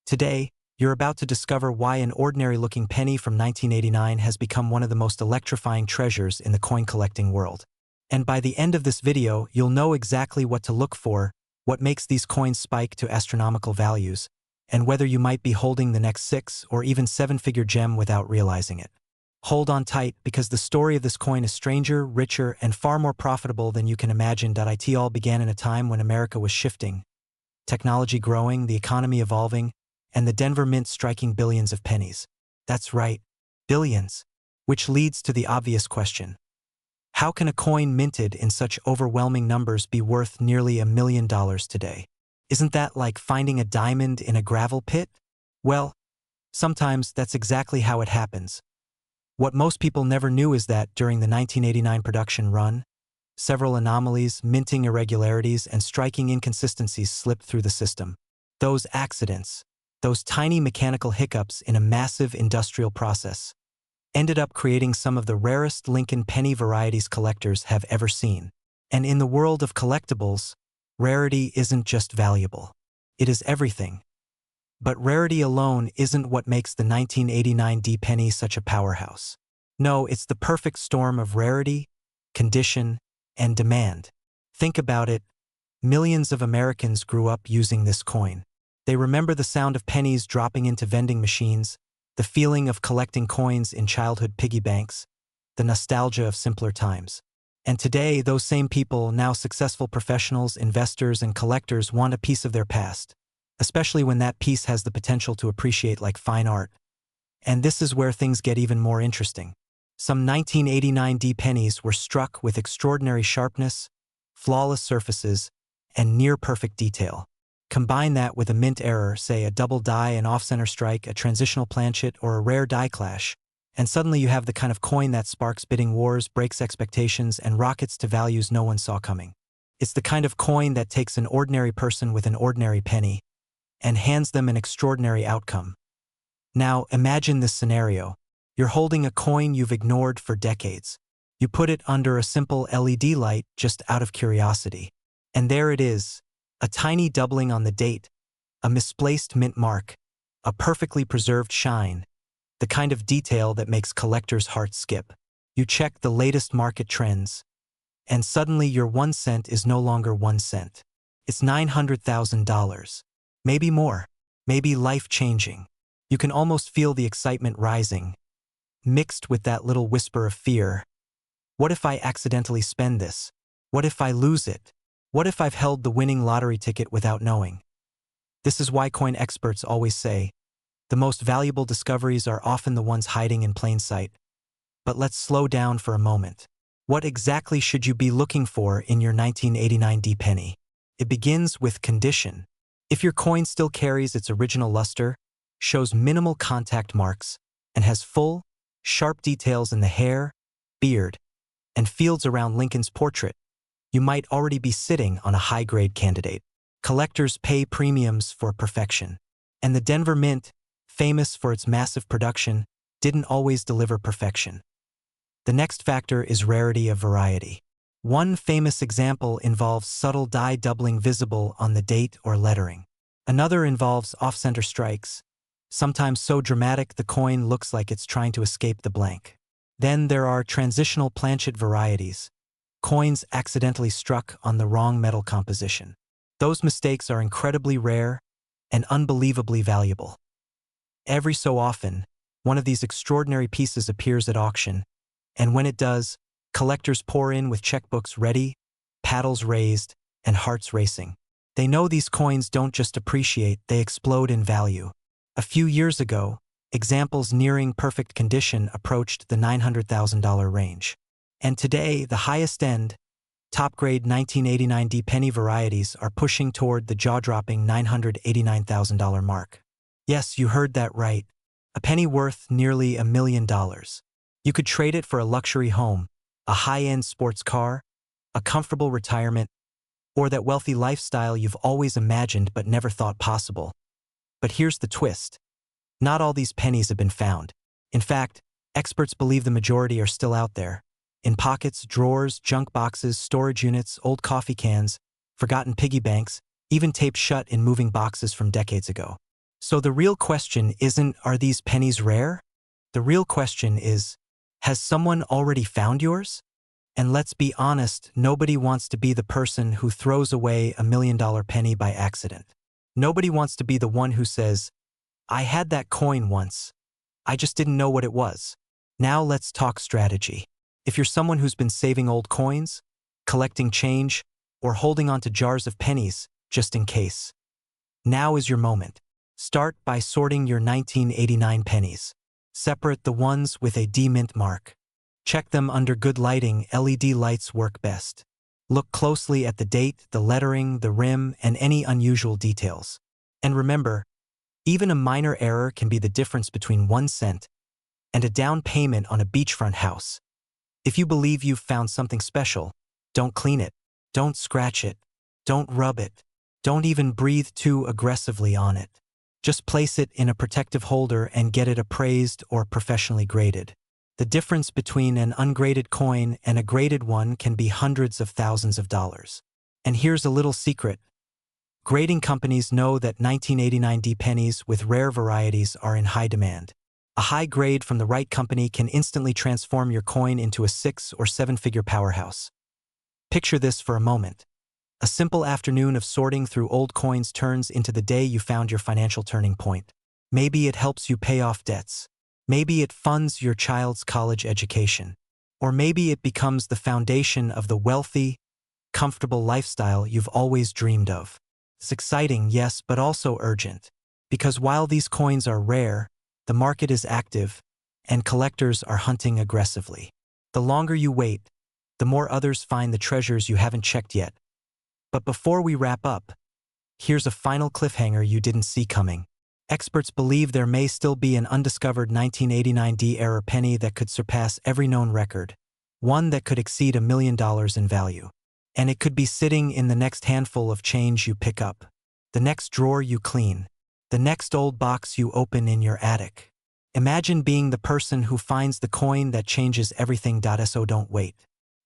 Today, you're about to discover why an ordinary-looking penny from 1989 has become one of the most electrifying treasures in the coin-collecting world. And by the end of this video, you'll know exactly what to look for, what makes these coins spike to astronomical values, and whether you might be holding the next 6 or even 7-figure gem without realizing it. Hold on tight, because the story of this coin is stranger, richer, and far more profitable than you can imagine. It all began in a time when America was shifting, technology growing, the economy evolving, and the Denver Mint striking billions of pennies. That's right, billions. Which leads to the obvious question. How can a coin minted in such overwhelming numbers be worth nearly $1 million today? Isn't that like finding a diamond in a gravel pit? Well, sometimes that's exactly how it happens. What most people never knew is that during the 1989 production run, several anomalies, minting irregularities, and striking inconsistencies slipped through the system. Those accidents, those tiny mechanical hiccups in a massive industrial process, ended up creating some of the rarest Lincoln penny varieties collectors have ever seen. And in the world of collectibles, rarity isn't just valuable. It is everything. But rarity alone isn't what makes the 1989 penny such a powerhouse. No, it's the perfect storm of rarity, condition, and demand. Think about it. Millions of Americans grew up using this coin. They remember the sound of pennies dropping into vending machines, the feeling of collecting coins in childhood piggy banks, the nostalgia of simpler times. And today, those same people, now successful professionals, investors, and collectors, want a piece of their past, especially when that piece has the potential to appreciate like fine art. And this is where things get even more interesting. Some 1989 pennies were struck with extraordinary sharpness, flawless surfaces, and near-perfect detail. Combine that with a mint error, say a double die, an off-center strike, a transitional planchet, or a rare die clash, and suddenly you have the kind of coin that sparks bidding wars, breaks expectations, and rockets to values no one saw coming. It's the kind of coin that takes an ordinary person with an ordinary penny and hands them an extraordinary outcome. Now, imagine this scenario. You're holding a coin you've ignored for decades. You put it under a simple LED light just out of curiosity. And there it is, a tiny doubling on the date, a misplaced mint mark, a perfectly preserved shine, the kind of detail that makes collectors' hearts skip. You check the latest market trends, and suddenly your 1 cent is no longer 1 cent. It's $900,000. Maybe more. Maybe life-changing. You can almost feel the excitement rising, mixed with that little whisper of fear. What if I accidentally spend this? What if I lose it? What if I've held the winning lottery ticket without knowing? This is why coin experts always say, the most valuable discoveries are often the ones hiding in plain sight. But let's slow down for a moment. What exactly should you be looking for in your 1989 D penny? It begins with condition. If your coin still carries its original luster, shows minimal contact marks, and has full, sharp details in the hair, beard, and fields around Lincoln's portrait, you might already be sitting on a high-grade candidate. Collectors pay premiums for perfection. And the Denver Mint, famous for its massive production, didn't always deliver perfection. The next factor is rarity of variety. One famous example involves subtle die doubling visible on the date or lettering. Another involves off-center strikes, sometimes so dramatic the coin looks like it's trying to escape the blank. Then there are transitional planchet varieties, coins accidentally struck on the wrong metal composition. Those mistakes are incredibly rare and unbelievably valuable. Every so often, one of these extraordinary pieces appears at auction, and when it does, collectors pour in with checkbooks ready, paddles raised, and hearts racing. They know these coins don't just appreciate, they explode in value. A few years ago, examples nearing perfect condition approached the $900,000 range. And today, the highest-end, top-grade 1989 D penny varieties are pushing toward the jaw-dropping $989,000 mark. Yes, you heard that right. A penny worth nearly $1 million. You could trade it for a luxury home, a high-end sports car, a comfortable retirement, or that wealthy lifestyle you've always imagined but never thought possible. But here's the twist. Not all these pennies have been found. In fact, experts believe the majority are still out there. In pockets, drawers, junk boxes, storage units, old coffee cans, forgotten piggy banks, even taped shut in moving boxes from decades ago. So the real question isn't, are these pennies rare? The real question is, has someone already found yours? And let's be honest, nobody wants to be the person who throws away $1 million penny by accident. Nobody wants to be the one who says, I had that coin once. I just didn't know what it was. Now let's talk strategy. If you're someone who's been saving old coins, collecting change, or holding on to jars of pennies, just in case, now is your moment. Start by sorting your 1989 pennies. Separate the ones with a D mint mark. Check them under good lighting. LED lights work best. Look closely at the date, the lettering, the rim, and any unusual details. And remember, even a minor error can be the difference between 1 cent and a down payment on a beachfront house. If you believe you've found something special, don't clean it, don't scratch it, don't rub it, don't even breathe too aggressively on it. Just place it in a protective holder and get it appraised or professionally graded. The difference between an ungraded coin and a graded one can be hundreds of thousands of dollars. And here's a little secret. Grading companies know that 1989 D pennies with rare varieties are in high demand. A high grade from the right company can instantly transform your coin into a 6- or 7-figure powerhouse. Picture this for a moment. A simple afternoon of sorting through old coins turns into the day you found your financial turning point. Maybe it helps you pay off debts. Maybe it funds your child's college education. Or maybe it becomes the foundation of the wealthy, comfortable lifestyle you've always dreamed of. It's exciting, yes, but also urgent. Because while these coins are rare, the market is active, and collectors are hunting aggressively. The longer you wait, the more others find the treasures you haven't checked yet. But before we wrap up, here's a final cliffhanger you didn't see coming. Experts believe there may still be an undiscovered 1989 D-era penny that could surpass every known record, one that could exceed $1 million in value. And it could be sitting in the next handful of change you pick up, the next drawer you clean, the next old box you open in your attic. Imagine being the person who finds the coin that changes everything. So don't wait.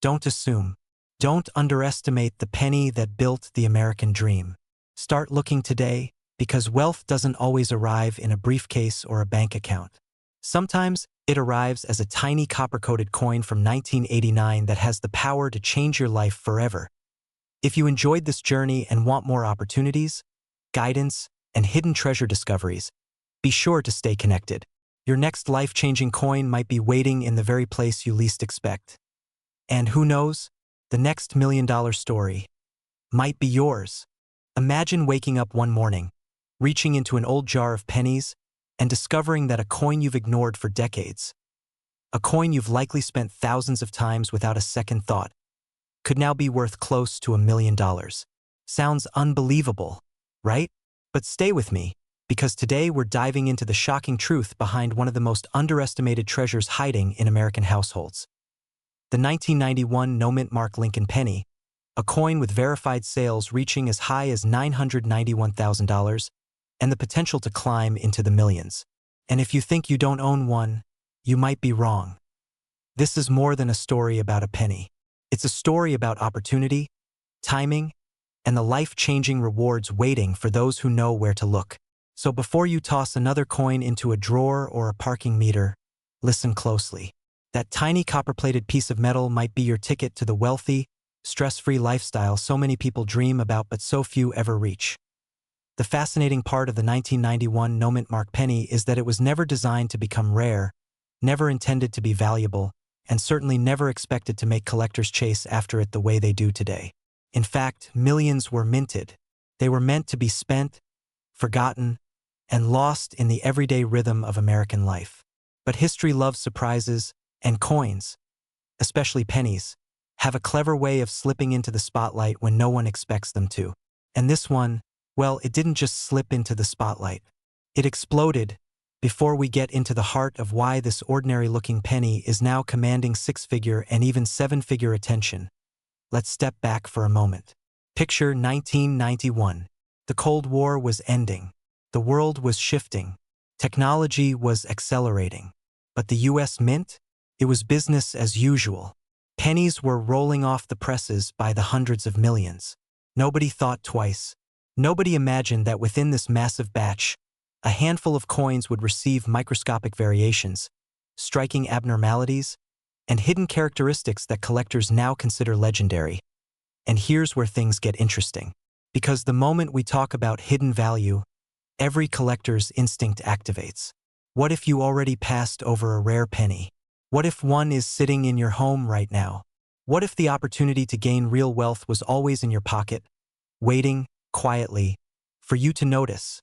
Don't assume. Don't underestimate the penny that built the American dream. Start looking today, because wealth doesn't always arrive in a briefcase or a bank account. Sometimes it arrives as a tiny copper-coated coin from 1989 that has the power to change your life forever. If you enjoyed this journey and want more opportunities, guidance, and hidden treasure discoveries, be sure to stay connected. Your next life-changing coin might be waiting in the very place you least expect. And who knows, the next million-dollar story might be yours. Imagine waking up one morning, reaching into an old jar of pennies, and discovering that a coin you've ignored for decades, a coin you've likely spent thousands of times without a second thought, could now be worth close to $1 million. Sounds unbelievable, right? But stay with me, because today we're diving into the shocking truth behind one of the most underestimated treasures hiding in American households. The 1991 no-mint mark Lincoln penny, a coin with verified sales reaching as high as $991,000 and the potential to climb into the millions. And if you think you don't own one, you might be wrong. This is more than a story about a penny. It's a story about opportunity, timing, and the life-changing rewards waiting for those who know where to look. So before you toss another coin into a drawer or a parking meter, listen closely. That tiny copper-plated piece of metal might be your ticket to the wealthy, stress-free lifestyle so many people dream about but so few ever reach. The fascinating part of the 1991 no-mint mark penny is that it was never designed to become rare, never intended to be valuable, and certainly never expected to make collectors chase after it the way they do today. In fact, millions were minted. They were meant to be spent, forgotten, and lost in the everyday rhythm of American life. But history loves surprises, and coins, especially pennies, have a clever way of slipping into the spotlight when no one expects them to. And this one, well, it didn't just slip into the spotlight. It exploded before we get into the heart of why this ordinary-looking penny is now commanding six-figure and even seven-figure attention. Let's step back for a moment. Picture 1991. The Cold War was ending. The world was shifting. Technology was accelerating. But the U.S. Mint? It was business as usual. Pennies were rolling off the presses by the hundreds of millions. Nobody thought twice. Nobody imagined that within this massive batch, a handful of coins would receive microscopic variations, striking abnormalities, and hidden characteristics that collectors now consider legendary. And here's where things get interesting. Because the moment we talk about hidden value, every collector's instinct activates. What if you already passed over a rare penny? What if one is sitting in your home right now? What if the opportunity to gain real wealth was always in your pocket, waiting, quietly, for you to notice?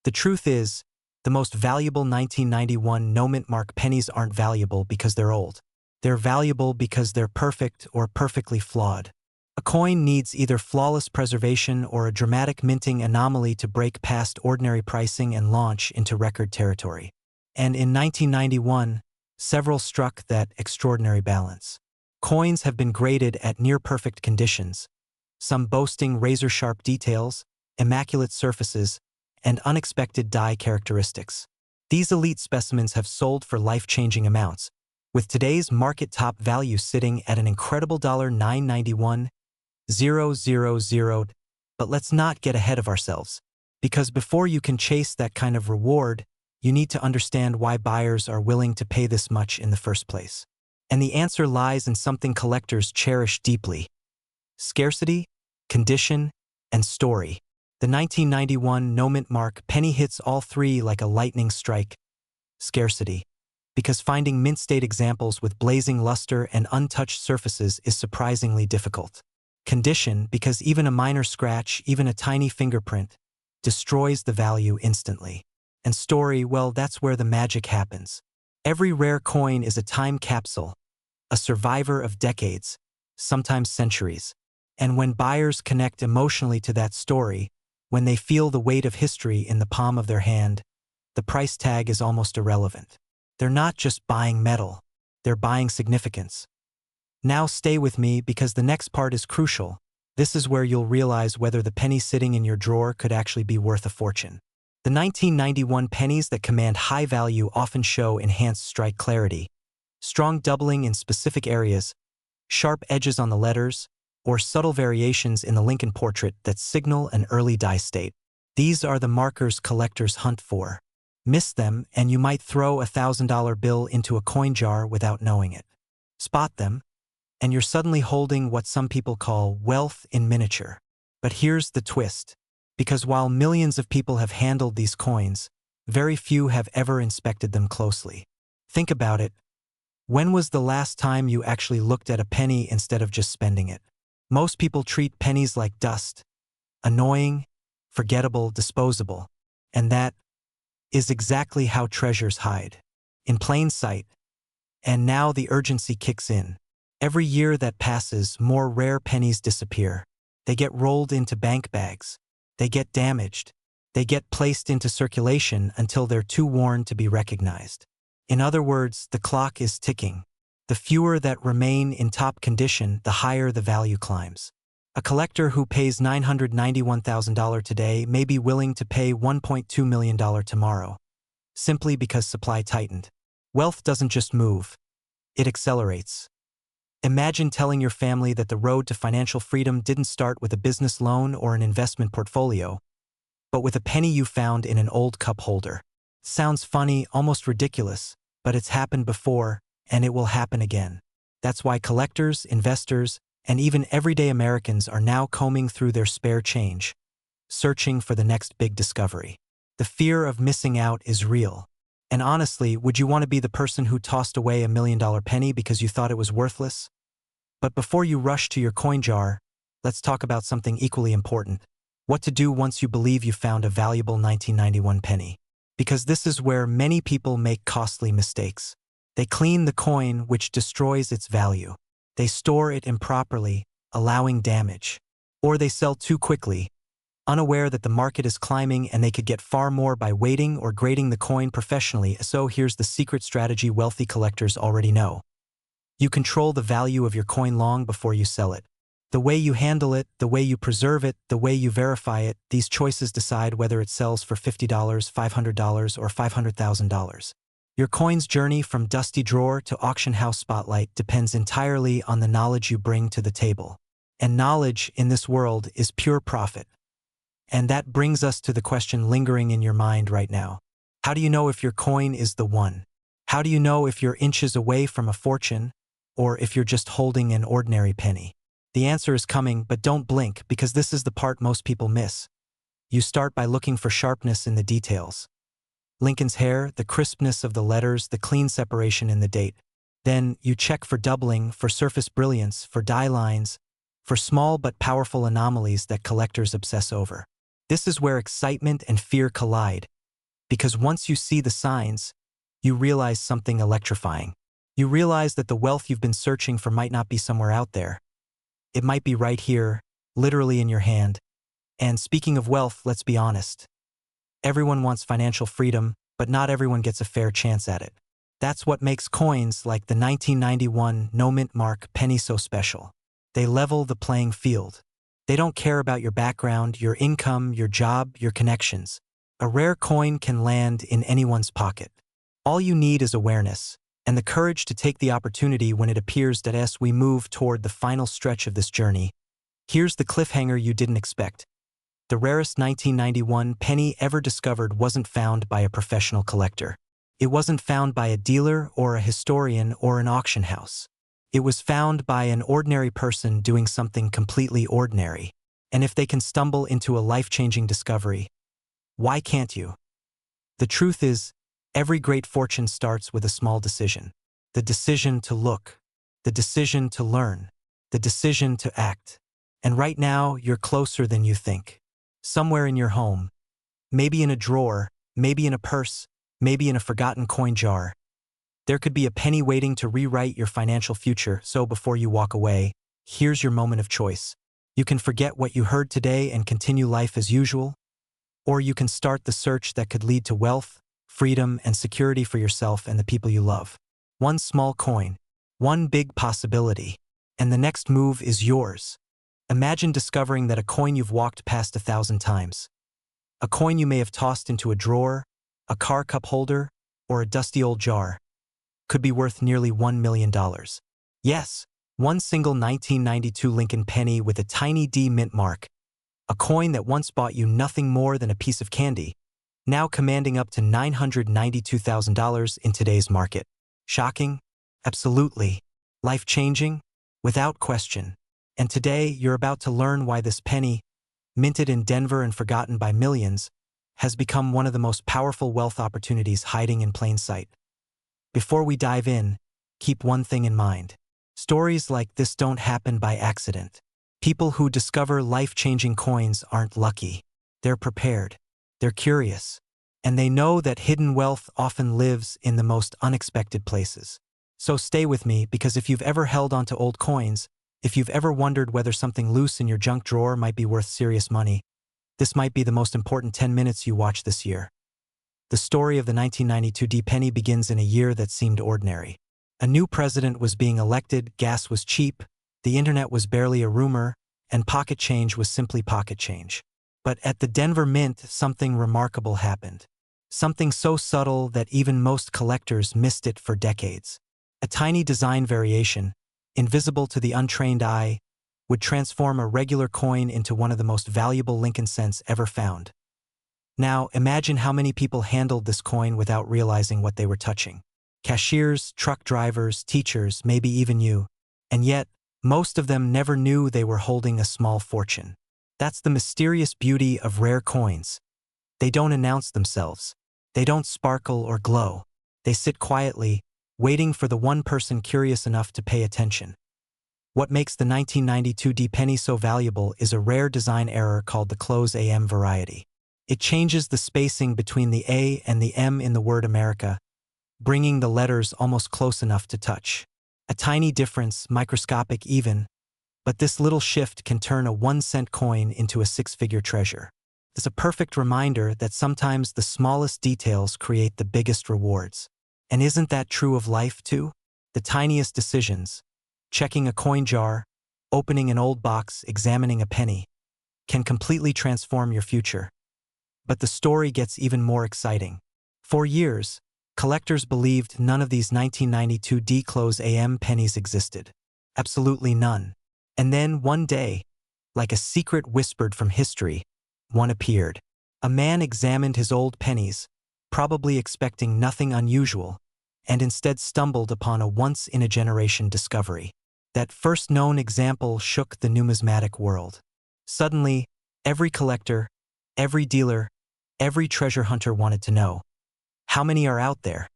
The truth is, the most valuable 1991 no-mint mark pennies aren't valuable because they're old. They're valuable because they're perfect or perfectly flawed. A coin needs either flawless preservation or a dramatic minting anomaly to break past ordinary pricing and launch into record territory. And in 1991, several struck that extraordinary balance. Coins have been graded at near-perfect conditions, some boasting razor-sharp details, immaculate surfaces, and unexpected die characteristics. These elite specimens have sold for life-changing amounts, with today's market top value sitting at an incredible $991,000. But let's not get ahead of ourselves, because before you can chase that kind of reward, you need to understand why buyers are willing to pay this much in the first place. And the answer lies in something collectors cherish deeply: scarcity, condition, and story. The 1991 no-mint mark penny hits all three like a lightning strike. Scarcity, because finding mint-state examples with blazing luster and untouched surfaces is surprisingly difficult. Condition, because even a minor scratch, even a tiny fingerprint, destroys the value instantly. And story, well, that's where the magic happens. Every rare coin is a time capsule, a survivor of decades, sometimes centuries. And when buyers connect emotionally to that story, when they feel the weight of history in the palm of their hand, the price tag is almost irrelevant. They're not just buying metal, they're buying significance. Now stay with me because the next part is crucial. This is where you'll realize whether the penny sitting in your drawer could actually be worth a fortune. The 1991 pennies that command high value often show enhanced strike clarity, strong doubling in specific areas, sharp edges on the letters, or subtle variations in the Lincoln portrait that signal an early die state. These are the markers collectors hunt for. Miss them, and you might throw a $1,000 bill into a coin jar without knowing it. Spot them, and you're suddenly holding what some people call wealth in miniature. But here's the twist. Because while millions of people have handled these coins, very few have ever inspected them closely. Think about it. When was the last time you actually looked at a penny instead of just spending it? Most people treat pennies like dust. Annoying, forgettable, disposable. And that is exactly how treasures hide. In plain sight. And now the urgency kicks in. Every year that passes, more rare pennies disappear. They get rolled into bank bags. They get damaged. They get placed into circulation until they're too worn to be recognized. In other words, the clock is ticking. The fewer that remain in top condition, the higher the value climbs. A collector who pays $991,000 today may be willing to pay $1.2 million tomorrow, simply because supply tightened. Wealth doesn't just move, it accelerates. Imagine telling your family that the road to financial freedom didn't start with a business loan or an investment portfolio, but with a penny you found in an old cup holder. Sounds funny, almost ridiculous, but it's happened before, and it will happen again. That's why collectors, investors, and even everyday Americans are now combing through their spare change, searching for the next big discovery. The fear of missing out is real. And honestly, would you want to be the person who tossed away a $1 million penny because you thought it was worthless? But before you rush to your coin jar, let's talk about something equally important. What to do once you believe you found a valuable 1991 penny. Because this is where many people make costly mistakes. They clean the coin, which destroys its value. They store it improperly, allowing damage. Or they sell too quickly, unaware that the market is climbing and they could get far more by waiting or grading the coin professionally. So here's the secret strategy wealthy collectors already know. You control the value of your coin long before you sell it. The way you handle it, the way you preserve it, the way you verify it, these choices decide whether it sells for $50, $500, or $500,000. Your coin's journey from dusty drawer to auction house spotlight depends entirely on the knowledge you bring to the table. And knowledge in this world is pure profit. And that brings us to the question lingering in your mind right now. How do you know if your coin is the one? How do you know if you're inches away from a fortune, or if you're just holding an ordinary penny? The answer is coming, but don't blink, because this is the part most people miss. You start by looking for sharpness in the details. Lincoln's hair, the crispness of the letters, the clean separation in the date. Then you check for doubling, for surface brilliance, for die lines, for small but powerful anomalies that collectors obsess over. This is where excitement and fear collide, because once you see the signs, you realize something electrifying. You realize that the wealth you've been searching for might not be somewhere out there. It might be right here, literally in your hand. And speaking of wealth, let's be honest. Everyone wants financial freedom, but not everyone gets a fair chance at it. That's what makes coins like the 1991 no-mint mark penny so special. They level the playing field. They don't care about your background, your income, your job, your connections. A rare coin can land in anyone's pocket. All you need is awareness, and the courage to take the opportunity when it appears that as we move toward the final stretch of this journey. Here's the cliffhanger you didn't expect. The rarest 1991 penny ever discovered wasn't found by a professional collector. It wasn't found by a dealer or a historian or an auction house. It was found by an ordinary person doing something completely ordinary. And if they can stumble into a life-changing discovery, why can't you? The truth is, every great fortune starts with a small decision. The decision to look. The decision to learn. The decision to act. And right now, you're closer than you think. Somewhere in your home. Maybe in a drawer, maybe in a purse, maybe in a forgotten coin jar. There could be a penny waiting to rewrite your financial future, so before you walk away, here's your moment of choice. You can forget what you heard today and continue life as usual, or you can start the search that could lead to wealth, freedom, and security for yourself and the people you love. One small coin, one big possibility, and the next move is yours. Imagine discovering that a coin you've walked past 1,000 times. A coin you may have tossed into a drawer, a car cup holder, or a dusty old jar, could be worth nearly $1 million. Yes, one single 1992 Lincoln penny with a tiny D mint mark, a coin that once bought you nothing more than a piece of candy, now commanding up to $992,000 in today's market. Shocking? Absolutely. Life-changing? Without question. And today, you're about to learn why this penny, minted in Denver and forgotten by millions, has become one of the most powerful wealth opportunities hiding in plain sight. Before we dive in, keep one thing in mind. Stories like this don't happen by accident. People who discover life-changing coins aren't lucky. They're prepared. They're curious. And they know that hidden wealth often lives in the most unexpected places. So stay with me, because if you've ever held onto old coins, if you've ever wondered whether something loose in your junk drawer might be worth serious money, this might be the most important 10 minutes you watch this year. The story of the 1992 D penny begins in a year that seemed ordinary. A new president was being elected, gas was cheap, the internet was barely a rumor, and pocket change was simply pocket change. But at the Denver Mint, something remarkable happened. Something so subtle that even most collectors missed it for decades. A tiny design variation, invisible to the untrained eye, would transform a regular coin into one of the most valuable Lincoln cents ever found. Now, imagine how many people handled this coin without realizing what they were touching. Cashiers, truck drivers, teachers, maybe even you. And yet, most of them never knew they were holding a small fortune. That's the mysterious beauty of rare coins. They don't announce themselves. They don't sparkle or glow. They sit quietly, waiting for the one person curious enough to pay attention. What makes the 1992 D penny so valuable is a rare design error called the close AM variety. It changes the spacing between the A and the M in the word America, bringing the letters almost close enough to touch. A tiny difference, microscopic even, but this little shift can turn a 1-cent coin into a 6-figure treasure. It's a perfect reminder that sometimes the smallest details create the biggest rewards. And isn't that true of life too? The tiniest decisions, checking a coin jar, opening an old box, examining a penny, can completely transform your future. But the story gets even more exciting. For years, collectors believed none of these 1992 D close AM pennies existed. Absolutely none. And then one day, like a secret whispered from history, one appeared. A man examined his old pennies, probably expecting nothing unusual, and instead stumbled upon a once-in-a-generation discovery. That first known example shook the numismatic world. Suddenly, every collector, every dealer, every treasure hunter wanted to know, how many are out there?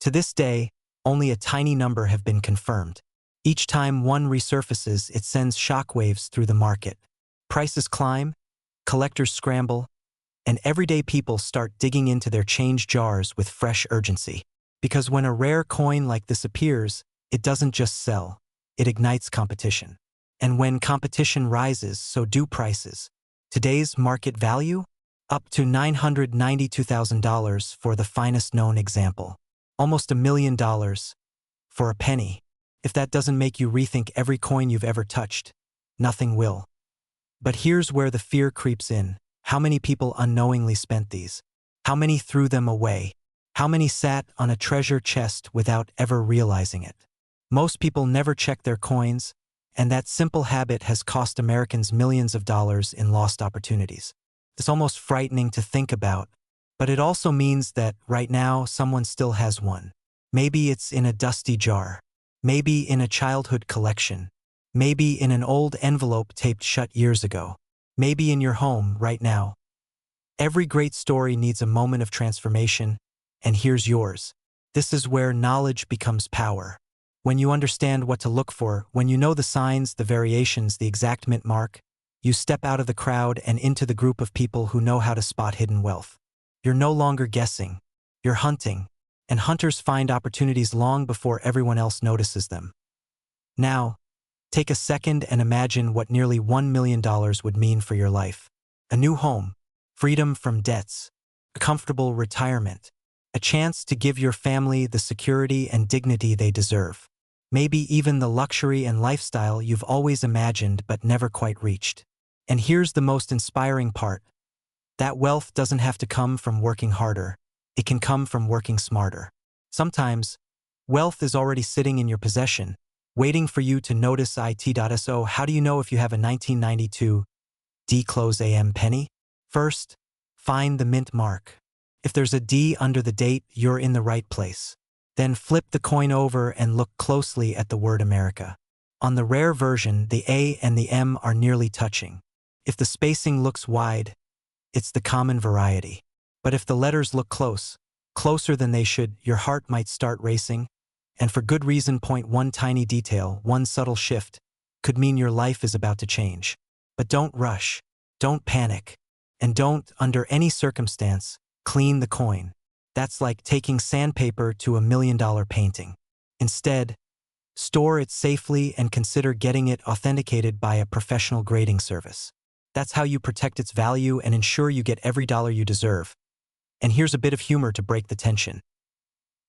To this day, only a tiny number have been confirmed. Each time one resurfaces, it sends shockwaves through the market. Prices climb, collectors scramble, and everyday people start digging into their change jars with fresh urgency. Because when a rare coin like this appears, it doesn't just sell, it ignites competition. And when competition rises, so do prices. Today's market value? Up to $992,000 for the finest known example. Almost $1 million for a penny. If that doesn't make you rethink every coin you've ever touched, nothing will. But here's where the fear creeps in. How many people unknowingly spent these? How many threw them away? How many sat on a treasure chest without ever realizing it? Most people never check their coins, and that simple habit has cost Americans millions of dollars in lost opportunities. It's almost frightening to think about, but it also means that right now someone still has one. Maybe it's in a dusty jar. Maybe in a childhood collection. Maybe in an old envelope taped shut years ago. Maybe in your home right now. Every great story needs a moment of transformation, and here's yours. This is where knowledge becomes power. When you understand what to look for, when you know the signs, the variations, the exact mint mark, you step out of the crowd and into the group of people who know how to spot hidden wealth. You're no longer guessing. You're hunting, and hunters find opportunities long before everyone else notices them. Now, take a second and imagine what nearly $1 million would mean for your life. A new home, freedom from debts, a comfortable retirement, a chance to give your family the security and dignity they deserve. Maybe even the luxury and lifestyle you've always imagined but never quite reached. And here's the most inspiring part. That wealth doesn't have to come from working harder. It can come from working smarter. Sometimes, wealth is already sitting in your possession, waiting for you to notice it. So how do you know if you have a 1992 D close AM penny? First, find the mint mark. If there's a D under the date, you're in the right place. Then flip the coin over and look closely at the word America. On the rare version, the A and the M are nearly touching. If the spacing looks wide, it's the common variety. But if the letters look close, closer than they should, your heart might start racing. And for good reason. One tiny detail, one subtle shift, could mean your life is about to change. But don't rush, don't panic, and don't, under any circumstance, clean the coin. That's like taking sandpaper to a $1 million painting. Instead, store it safely and consider getting it authenticated by a professional grading service. That's how you protect its value and ensure you get every dollar you deserve. And here's a bit of humor to break the tension.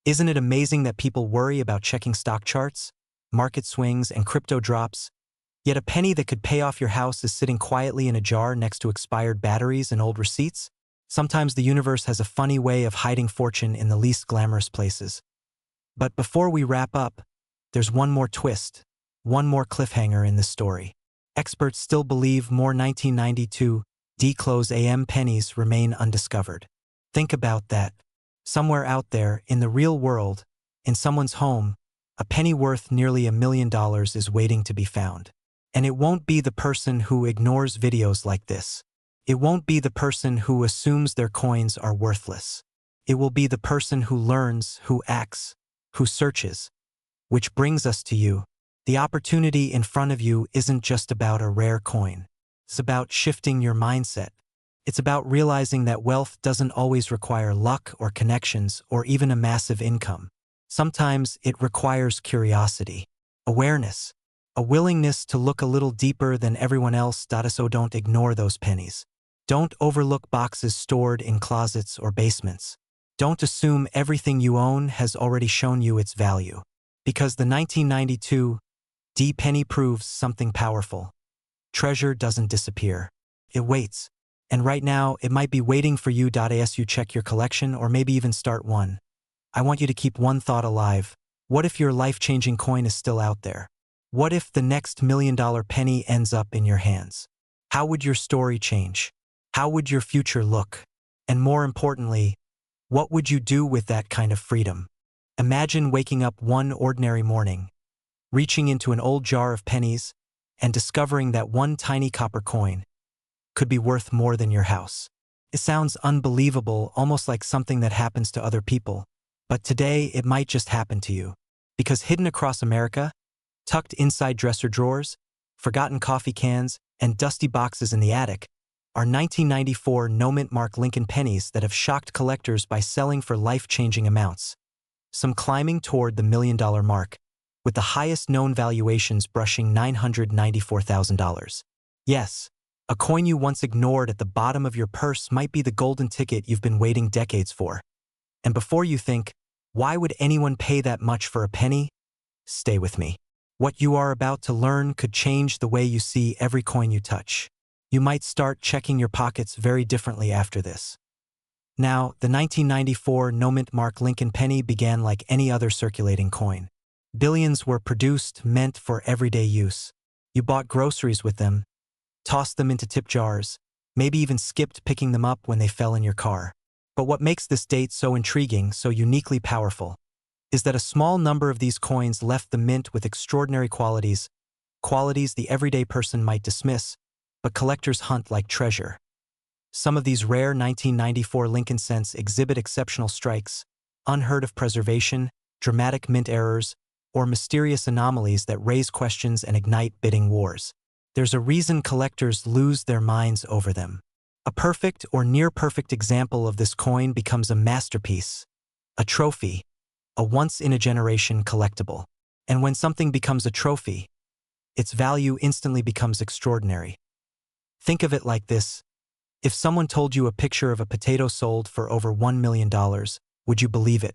Isn't it amazing that people worry about checking stock charts, market swings, and crypto drops? Yet a penny that could pay off your house is sitting quietly in a jar next to expired batteries and old receipts? Sometimes the universe has a funny way of hiding fortune in the least glamorous places. But before we wrap up, there's one more twist, one more cliffhanger in this story. Experts still believe more 1992 D-close AM pennies remain undiscovered. Think about that. Somewhere out there, in the real world, in someone's home, a penny worth nearly $1 million is waiting to be found. And it won't be the person who ignores videos like this. It won't be the person who assumes their coins are worthless. It will be the person who learns, who acts, who searches. Which brings us to you. The opportunity in front of you isn't just about a rare coin. It's about shifting your mindset. It's about realizing that wealth doesn't always require luck or connections or even a massive income. Sometimes it requires curiosity, awareness, a willingness to look a little deeper than everyone else. So don't ignore those pennies. Don't overlook boxes stored in closets or basements. Don't assume everything you own has already shown you its value. Because the 1992 D penny proves something powerful. Treasure doesn't disappear. It waits. And right now, it might be waiting for you. As you check your collection or maybe even start one. I want you to keep one thought alive. What if your life-changing coin is still out there? What if the next $1 million penny ends up in your hands? How would your story change? How would your future look? And more importantly, what would you do with that kind of freedom? Imagine waking up one ordinary morning, reaching into an old jar of pennies, and discovering that one tiny copper coin could be worth more than your house. It sounds unbelievable, almost like something that happens to other people. But today, it might just happen to you. Because hidden across America, tucked inside dresser drawers, forgotten coffee cans, and dusty boxes in the attic, are 1994 no-mint mark Lincoln pennies that have shocked collectors by selling for life-changing amounts. Some climbing toward the $1 million mark, with the highest known valuations brushing $994,000. Yes, a coin you once ignored at the bottom of your purse might be the golden ticket you've been waiting decades for. And before you think, why would anyone pay that much for a penny? Stay with me. What you are about to learn could change the way you see every coin you touch. You might start checking your pockets very differently after this. Now, the 1994 no-mint mark Lincoln penny began like any other circulating coin. Billions were produced, meant for everyday use. You bought groceries with them, tossed them into tip jars, maybe even skipped picking them up when they fell in your car. But what makes this date so intriguing, so uniquely powerful, is that a small number of these coins left the mint with extraordinary qualities the everyday person might dismiss, but collectors hunt like treasure. Some of these rare 1994 Lincoln cents exhibit exceptional strikes, unheard of preservation, dramatic mint errors, or mysterious anomalies that raise questions and ignite bidding wars. There's a reason collectors lose their minds over them. A perfect or near-perfect example of this coin becomes a masterpiece, a trophy, a once-in-a-generation collectible. And when something becomes a trophy, its value instantly becomes extraordinary. Think of it like this. If someone told you a picture of a potato sold for over $1 million, would you believe it?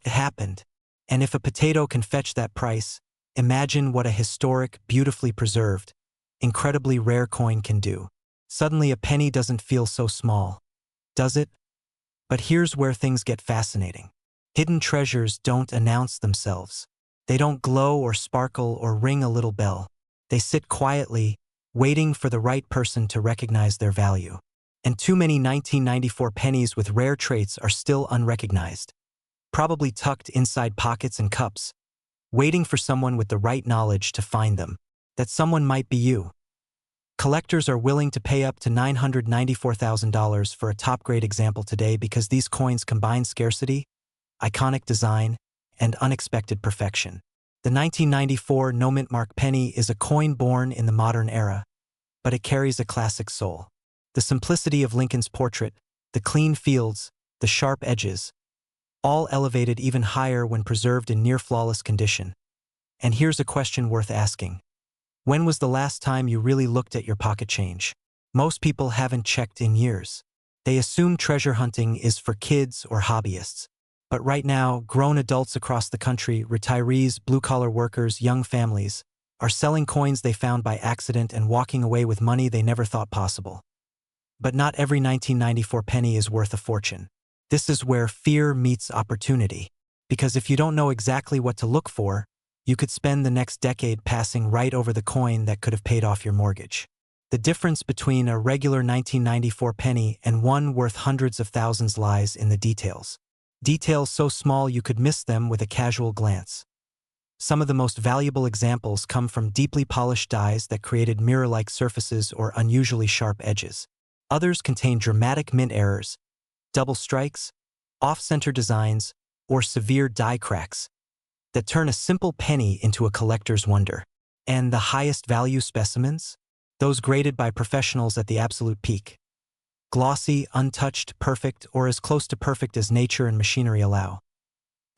It happened. And if a potato can fetch that price, imagine what a historic, beautifully preserved, incredibly rare coin can do. Suddenly a penny doesn't feel so small, does it? But here's where things get fascinating. Hidden treasures don't announce themselves. They don't glow or sparkle or ring a little bell. They sit quietly, waiting for the right person to recognize their value. And too many 1994 pennies with rare traits are still unrecognized, probably tucked inside pockets and cups, waiting for someone with the right knowledge to find them. That someone might be you. Collectors are willing to pay up to $994,000 for a top-grade example today because these coins combine scarcity, iconic design, and unexpected perfection. The 1994 no-mint mark penny is a coin born in the modern era, but it carries a classic soul. The simplicity of Lincoln's portrait, the clean fields, the sharp edges, all elevated even higher when preserved in near-flawless condition. And here's a question worth asking. When was the last time you really looked at your pocket change? Most people haven't checked in years. They assume treasure hunting is for kids or hobbyists. But right now, grown adults across the country, retirees, blue-collar workers, young families, are selling coins they found by accident and walking away with money they never thought possible. But not every 1994 penny is worth a fortune. This is where fear meets opportunity. Because if you don't know exactly what to look for, you could spend the next decade passing right over the coin that could have paid off your mortgage. The difference between a regular 1994 penny and one worth hundreds of thousands lies in the details. Details so small you could miss them with a casual glance. Some of the most valuable examples come from deeply polished dies that created mirror-like surfaces or unusually sharp edges. Others contain dramatic mint errors, double strikes, off-center designs, or severe die cracks that turn a simple penny into a collector's wonder. And the highest value specimens? Those graded by professionals at the absolute peak. Glossy, untouched, perfect, or as close to perfect as nature and machinery allow.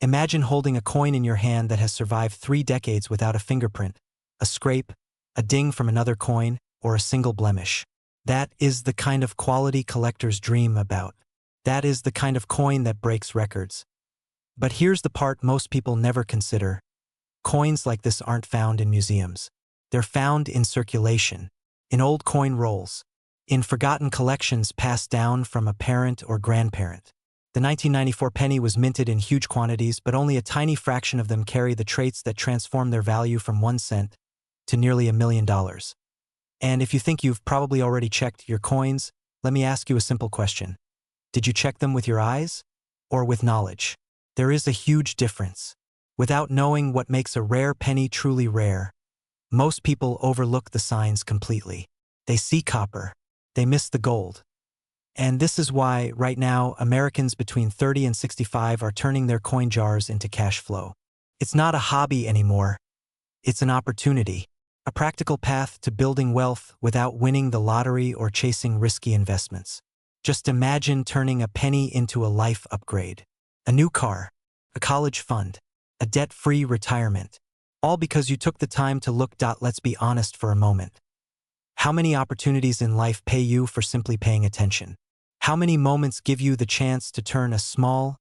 Imagine holding a coin in your hand that has survived 3 decades without a fingerprint, a scrape, a ding from another coin, or a single blemish. That is the kind of quality collectors dream about. That is the kind of coin that breaks records. But here's the part most people never consider. Coins like this aren't found in museums. They're found in circulation, in old coin rolls, in forgotten collections passed down from a parent or grandparent. The 1994 penny was minted in huge quantities, but only a tiny fraction of them carry the traits that transform their value from 1 cent to nearly $1 million. And if you think you've probably already checked your coins, let me ask you a simple question. Did you check them with your eyes or with knowledge? There is a huge difference. Without knowing what makes a rare penny truly rare, most people overlook the signs completely. They see copper. They miss the gold. And this is why, right now, Americans between 30 and 65 are turning their coin jars into cash flow. It's not a hobby anymore. It's an opportunity, a practical path to building wealth without winning the lottery or chasing risky investments. Just imagine turning a penny into a life upgrade. A new car, a college fund, a debt-free retirement, all because you took the time to look. Let's be honest for a moment. How many opportunities in life pay you for simply paying attention? How many moments give you the chance to turn a small,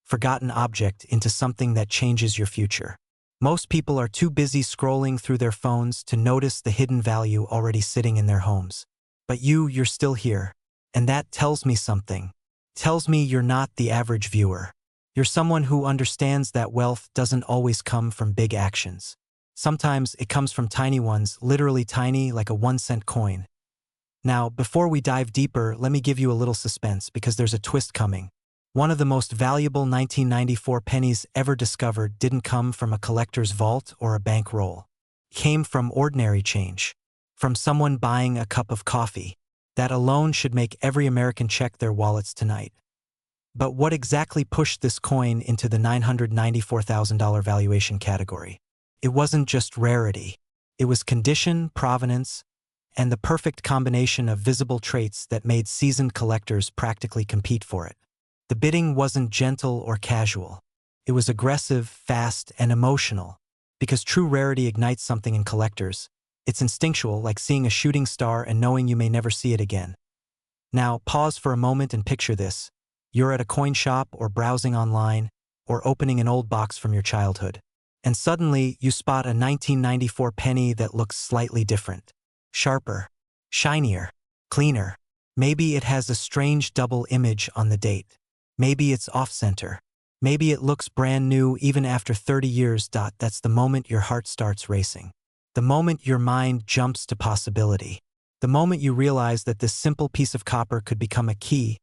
forgotten object into something that changes your future? Most people are too busy scrolling through their phones to notice the hidden value already sitting in their homes. But you're still here. And that tells me something. Tells me you're not the average viewer. You're someone who understands that wealth doesn't always come from big actions. Sometimes it comes from tiny ones, literally tiny, like a 1-cent coin. Now, before we dive deeper, let me give you a little suspense because there's a twist coming. One of the most valuable 1994 pennies ever discovered didn't come from a collector's vault or a bankroll. It came from ordinary change. From someone buying a cup of coffee. That alone should make every American check their wallets tonight. But what exactly pushed this coin into the $994,000 valuation category? It wasn't just rarity. It was condition, provenance, and the perfect combination of visible traits that made seasoned collectors practically compete for it. The bidding wasn't gentle or casual. It was aggressive, fast, and emotional. Because true rarity ignites something in collectors. It's instinctual, like seeing a shooting star and knowing you may never see it again. Now, pause for a moment and picture this. You're at a coin shop or browsing online or opening an old box from your childhood. And suddenly, you spot a 1994 penny that looks slightly different. Sharper, shinier, cleaner. Maybe it has a strange double image on the date. Maybe it's off-center. Maybe it looks brand new even after 30 years. That's the moment your heart starts racing. The moment your mind jumps to possibility. The moment you realize that this simple piece of copper could become a key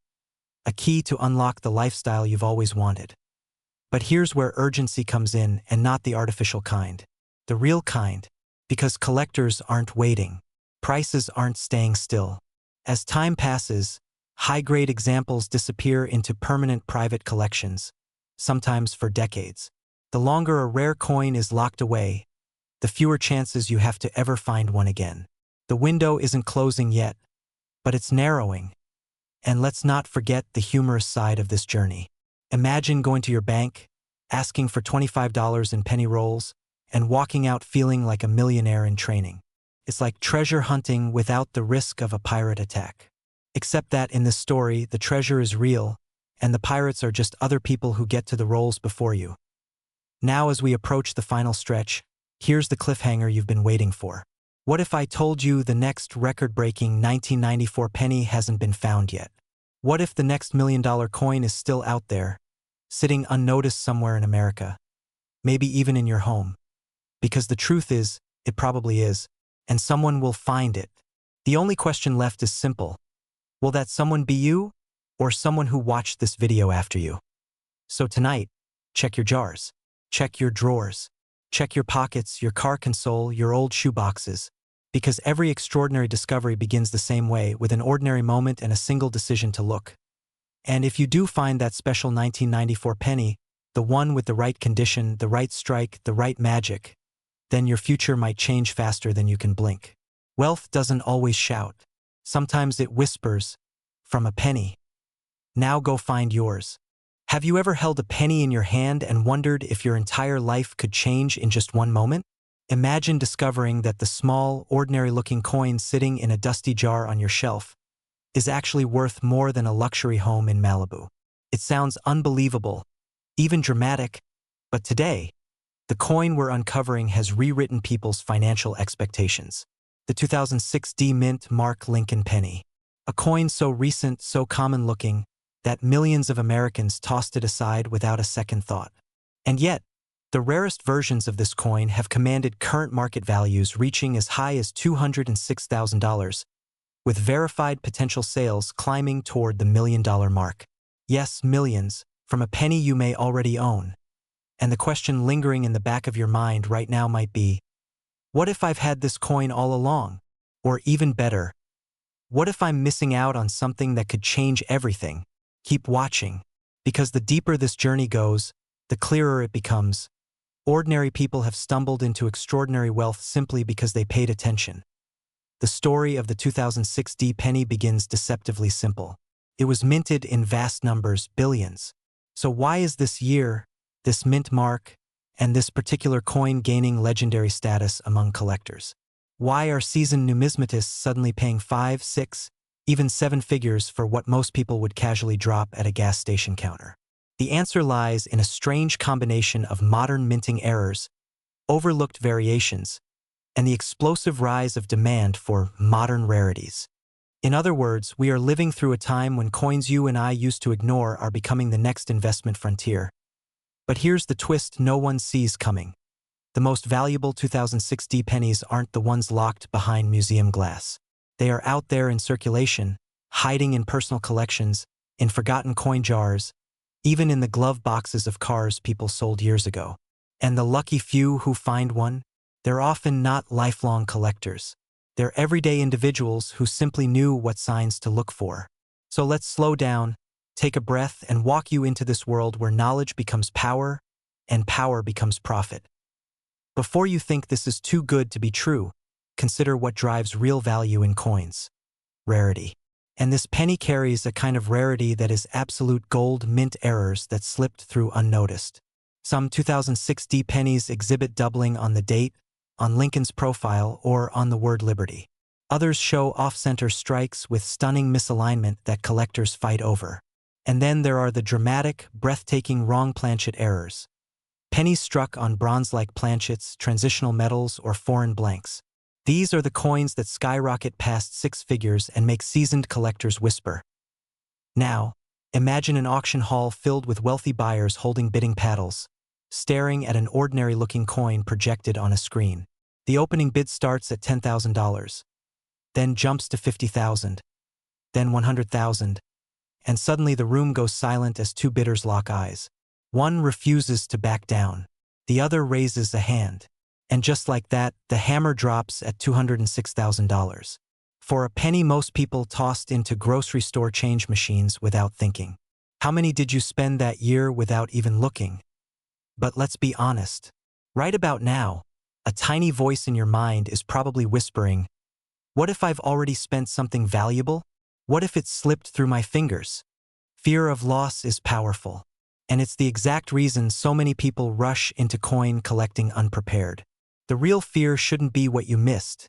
to unlock the lifestyle you've always wanted. But here's where urgency comes in, and not the artificial kind. The real kind, because collectors aren't waiting. Prices aren't staying still. As time passes, high-grade examples disappear into permanent private collections, sometimes for decades. The longer a rare coin is locked away, the fewer chances you have to ever find one again. The window isn't closing yet, but it's narrowing. And let's not forget the humorous side of this journey. Imagine going to your bank, asking for $25 in penny rolls, and walking out feeling like a millionaire in training. It's like treasure hunting without the risk of a pirate attack. Except that in this story, the treasure is real, and the pirates are just other people who get to the rolls before you. Now, as we approach the final stretch, here's the cliffhanger you've been waiting for. What if I told you the next record-breaking 1994 penny hasn't been found yet? What if the next $1 million coin is still out there, sitting unnoticed somewhere in America? Maybe even in your home. Because the truth is, it probably is, and someone will find it. The only question left is simple. Will that someone be you, or someone who watched this video after you? So tonight, check your jars, check your drawers, check your pockets, your car console, your old shoeboxes, because every extraordinary discovery begins the same way, with an ordinary moment and a single decision to look. And if you do find that special 1994 penny, the one with the right condition, the right strike, the right magic, then your future might change faster than you can blink. Wealth doesn't always shout. Sometimes it whispers, from a penny. Now go find yours. Have you ever held a penny in your hand and wondered if your entire life could change in just one moment? Imagine discovering that the small, ordinary-looking coin sitting in a dusty jar on your shelf is actually worth more than a luxury home in Malibu. It sounds unbelievable, even dramatic, but today, the coin we're uncovering has rewritten people's financial expectations. The 2006 D-Mint Mark Lincoln penny. A coin so recent, so common-looking, that millions of Americans tossed it aside without a second thought. And yet, the rarest versions of this coin have commanded current market values reaching as high as $206,000, with verified potential sales climbing toward the $1 million mark. Yes, millions, from a penny you may already own. And the question lingering in the back of your mind right now might be, what if I've had this coin all along? Or even better, what if I'm missing out on something that could change everything? Keep watching, because the deeper this journey goes, the clearer it becomes. Ordinary people have stumbled into extraordinary wealth simply because they paid attention. The story of the 2006 D penny begins deceptively simple. It was minted in vast numbers, billions. So why is this year, this mint mark, and this particular coin gaining legendary status among collectors? Why are seasoned numismatists suddenly paying 5, 6, even 7 figures for what most people would casually drop at a gas station counter? The answer lies in a strange combination of modern minting errors, overlooked variations, and the explosive rise of demand for modern rarities. In other words, we are living through a time when coins you and I used to ignore are becoming the next investment frontier. But here's the twist no one sees coming. The most valuable 2006 D pennies aren't the ones locked behind museum glass. They are out there in circulation, hiding in personal collections, in forgotten coin jars, even in the glove boxes of cars people sold years ago. And the lucky few who find one, they're often not lifelong collectors. They're everyday individuals who simply knew what signs to look for. So let's slow down, take a breath, and walk you into this world where knowledge becomes power, and power becomes profit. Before you think this is too good to be true, consider what drives real value in coins: rarity. And this penny carries a kind of rarity that is absolute gold, mint errors that slipped through unnoticed. Some 2006 D pennies exhibit doubling on the date, on Lincoln's profile, or on the word liberty. Others show off-center strikes with stunning misalignment that collectors fight over. And then there are the dramatic, breathtaking wrong planchet errors. Pennies struck on bronze-like planchets, transitional metals, or foreign blanks. These are the coins that skyrocket past 6 figures and make seasoned collectors whisper. Now, imagine an auction hall filled with wealthy buyers holding bidding paddles, staring at an ordinary-looking coin projected on a screen. The opening bid starts at $10,000. then jumps to 50,000, then 100,000, and suddenly the room goes silent as two bidders lock eyes. One refuses to back down. The other raises a hand. And just like that, the hammer drops at $206,000. For a penny, most people tossed into grocery store change machines without thinking. How many did you spend that year without even looking? But let's be honest. Right about now, a tiny voice in your mind is probably whispering, "What if I've already spent something valuable? What if it slipped through my fingers?" Fear of loss is powerful. And it's the exact reason so many people rush into coin collecting unprepared. The real fear shouldn't be what you missed.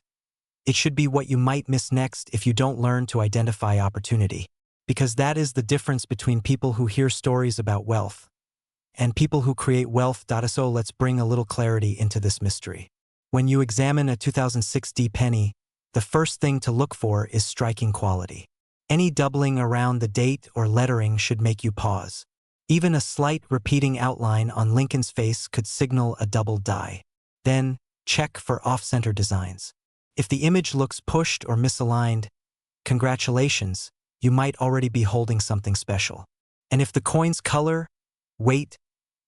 It should be what you might miss next if you don't learn to identify opportunity. Because that is the difference between people who hear stories about wealth and people who create wealth. So let's bring a little clarity into this mystery. When you examine a 2006 penny, the first thing to look for is striking quality. Any doubling around the date or lettering should make you pause. Even a slight repeating outline on Lincoln's face could signal a double die. Then, check for off-center designs. If the image looks pushed or misaligned, congratulations, you might already be holding something special. And if the coin's color, weight,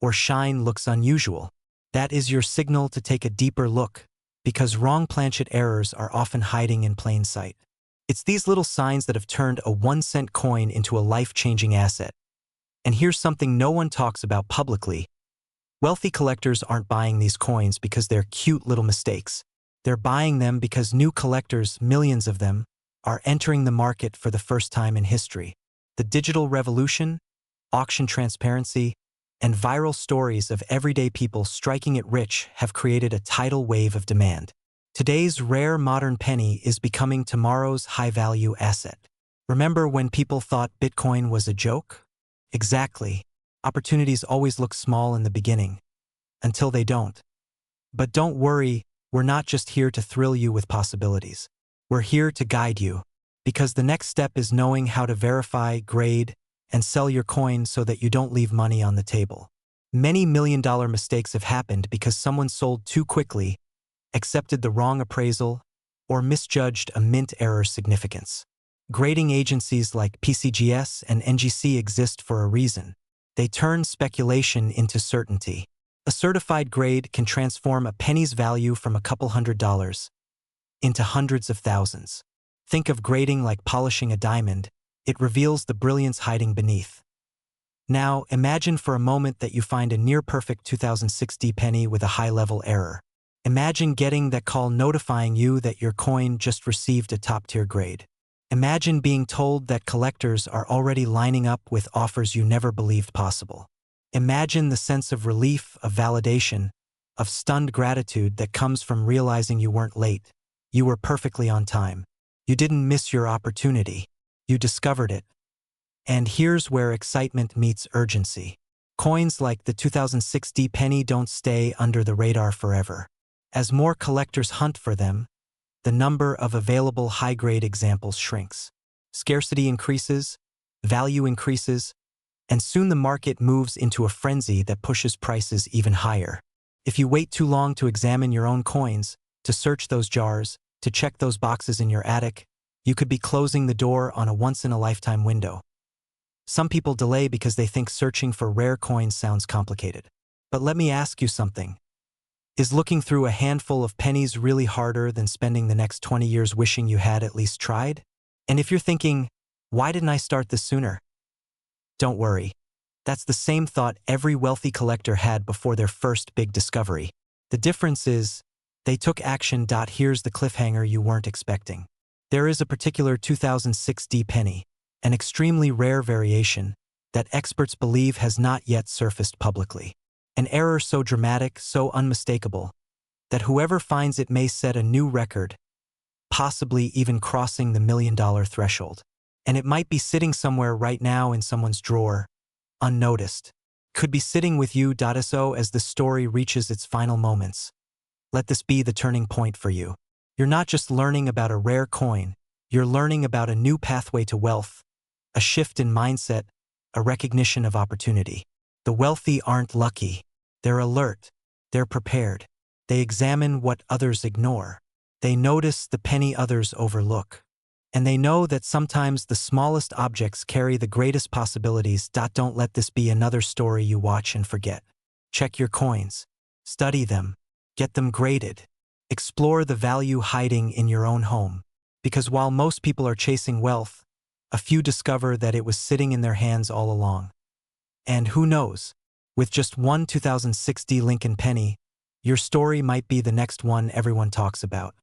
or shine looks unusual, that is your signal to take a deeper look, because wrong planchet errors are often hiding in plain sight. It's these little signs that have turned a 1-cent coin into a life-changing asset. And here's something no one talks about publicly. Wealthy collectors aren't buying these coins because they're cute little mistakes. They're buying them because new collectors, millions of them, are entering the market for the first time in history. The digital revolution, auction transparency, and viral stories of everyday people striking it rich have created a tidal wave of demand. Today's rare modern penny is becoming tomorrow's high-value asset. Remember when people thought Bitcoin was a joke? Exactly. Opportunities always look small in the beginning, until they don't. But don't worry, we're not just here to thrill you with possibilities. We're here to guide you, because the next step is knowing how to verify, grade, and sell your coin so that you don't leave money on the table. Many million-dollar mistakes have happened because someone sold too quickly, accepted the wrong appraisal, or misjudged a mint error's significance. Grading agencies like PCGS and NGC exist for a reason. They turn speculation into certainty. A certified grade can transform a penny's value from a couple $100s into hundreds of thousands. Think of grading like polishing a diamond. It reveals the brilliance hiding beneath. Now, imagine for a moment that you find a near-perfect 2006 penny with a high-level error. Imagine getting that call notifying you that your coin just received a top-tier grade. Imagine being told that collectors are already lining up with offers you never believed possible. Imagine the sense of relief, of validation, of stunned gratitude that comes from realizing you weren't late. You were perfectly on time. You didn't miss your opportunity. You discovered it. And here's where excitement meets urgency. Coins like the 2006 penny don't stay under the radar forever. As more collectors hunt for them, the number of available high-grade examples shrinks. Scarcity increases, value increases, and soon the market moves into a frenzy that pushes prices even higher. If you wait too long to examine your own coins, to search those jars, to check those boxes in your attic, you could be closing the door on a once-in-a-lifetime window. Some people delay because they think searching for rare coins sounds complicated. But let me ask you something. Is looking through a handful of pennies really harder than spending the next 20 years wishing you had at least tried? And if you're thinking, why didn't I start this sooner? Don't worry. That's the same thought every wealthy collector had before their first big discovery. The difference is, they took action. Here's the cliffhanger you weren't expecting. There is a particular 2006 penny, an extremely rare variation, that experts believe has not yet surfaced publicly. An error so dramatic, so unmistakable, that whoever finds it may set a new record, possibly even crossing the $1 million threshold. And it might be sitting somewhere right now in someone's drawer, unnoticed. Could be sitting with you. So as the story reaches its final moments, let this be the turning point for you. You're not just learning about a rare coin, you're learning about a new pathway to wealth, a shift in mindset, a recognition of opportunity. The wealthy aren't lucky. They're alert. They're prepared. They examine what others ignore. They notice the penny others overlook. And they know that sometimes the smallest objects carry the greatest possibilities. Don't let this be another story you watch and forget. Check your coins. Study them. Get them graded. Explore the value hiding in your own home. Because while most people are chasing wealth, a few discover that it was sitting in their hands all along. And who knows, with just one 2060 Lincoln penny, your story might be the next one everyone talks about.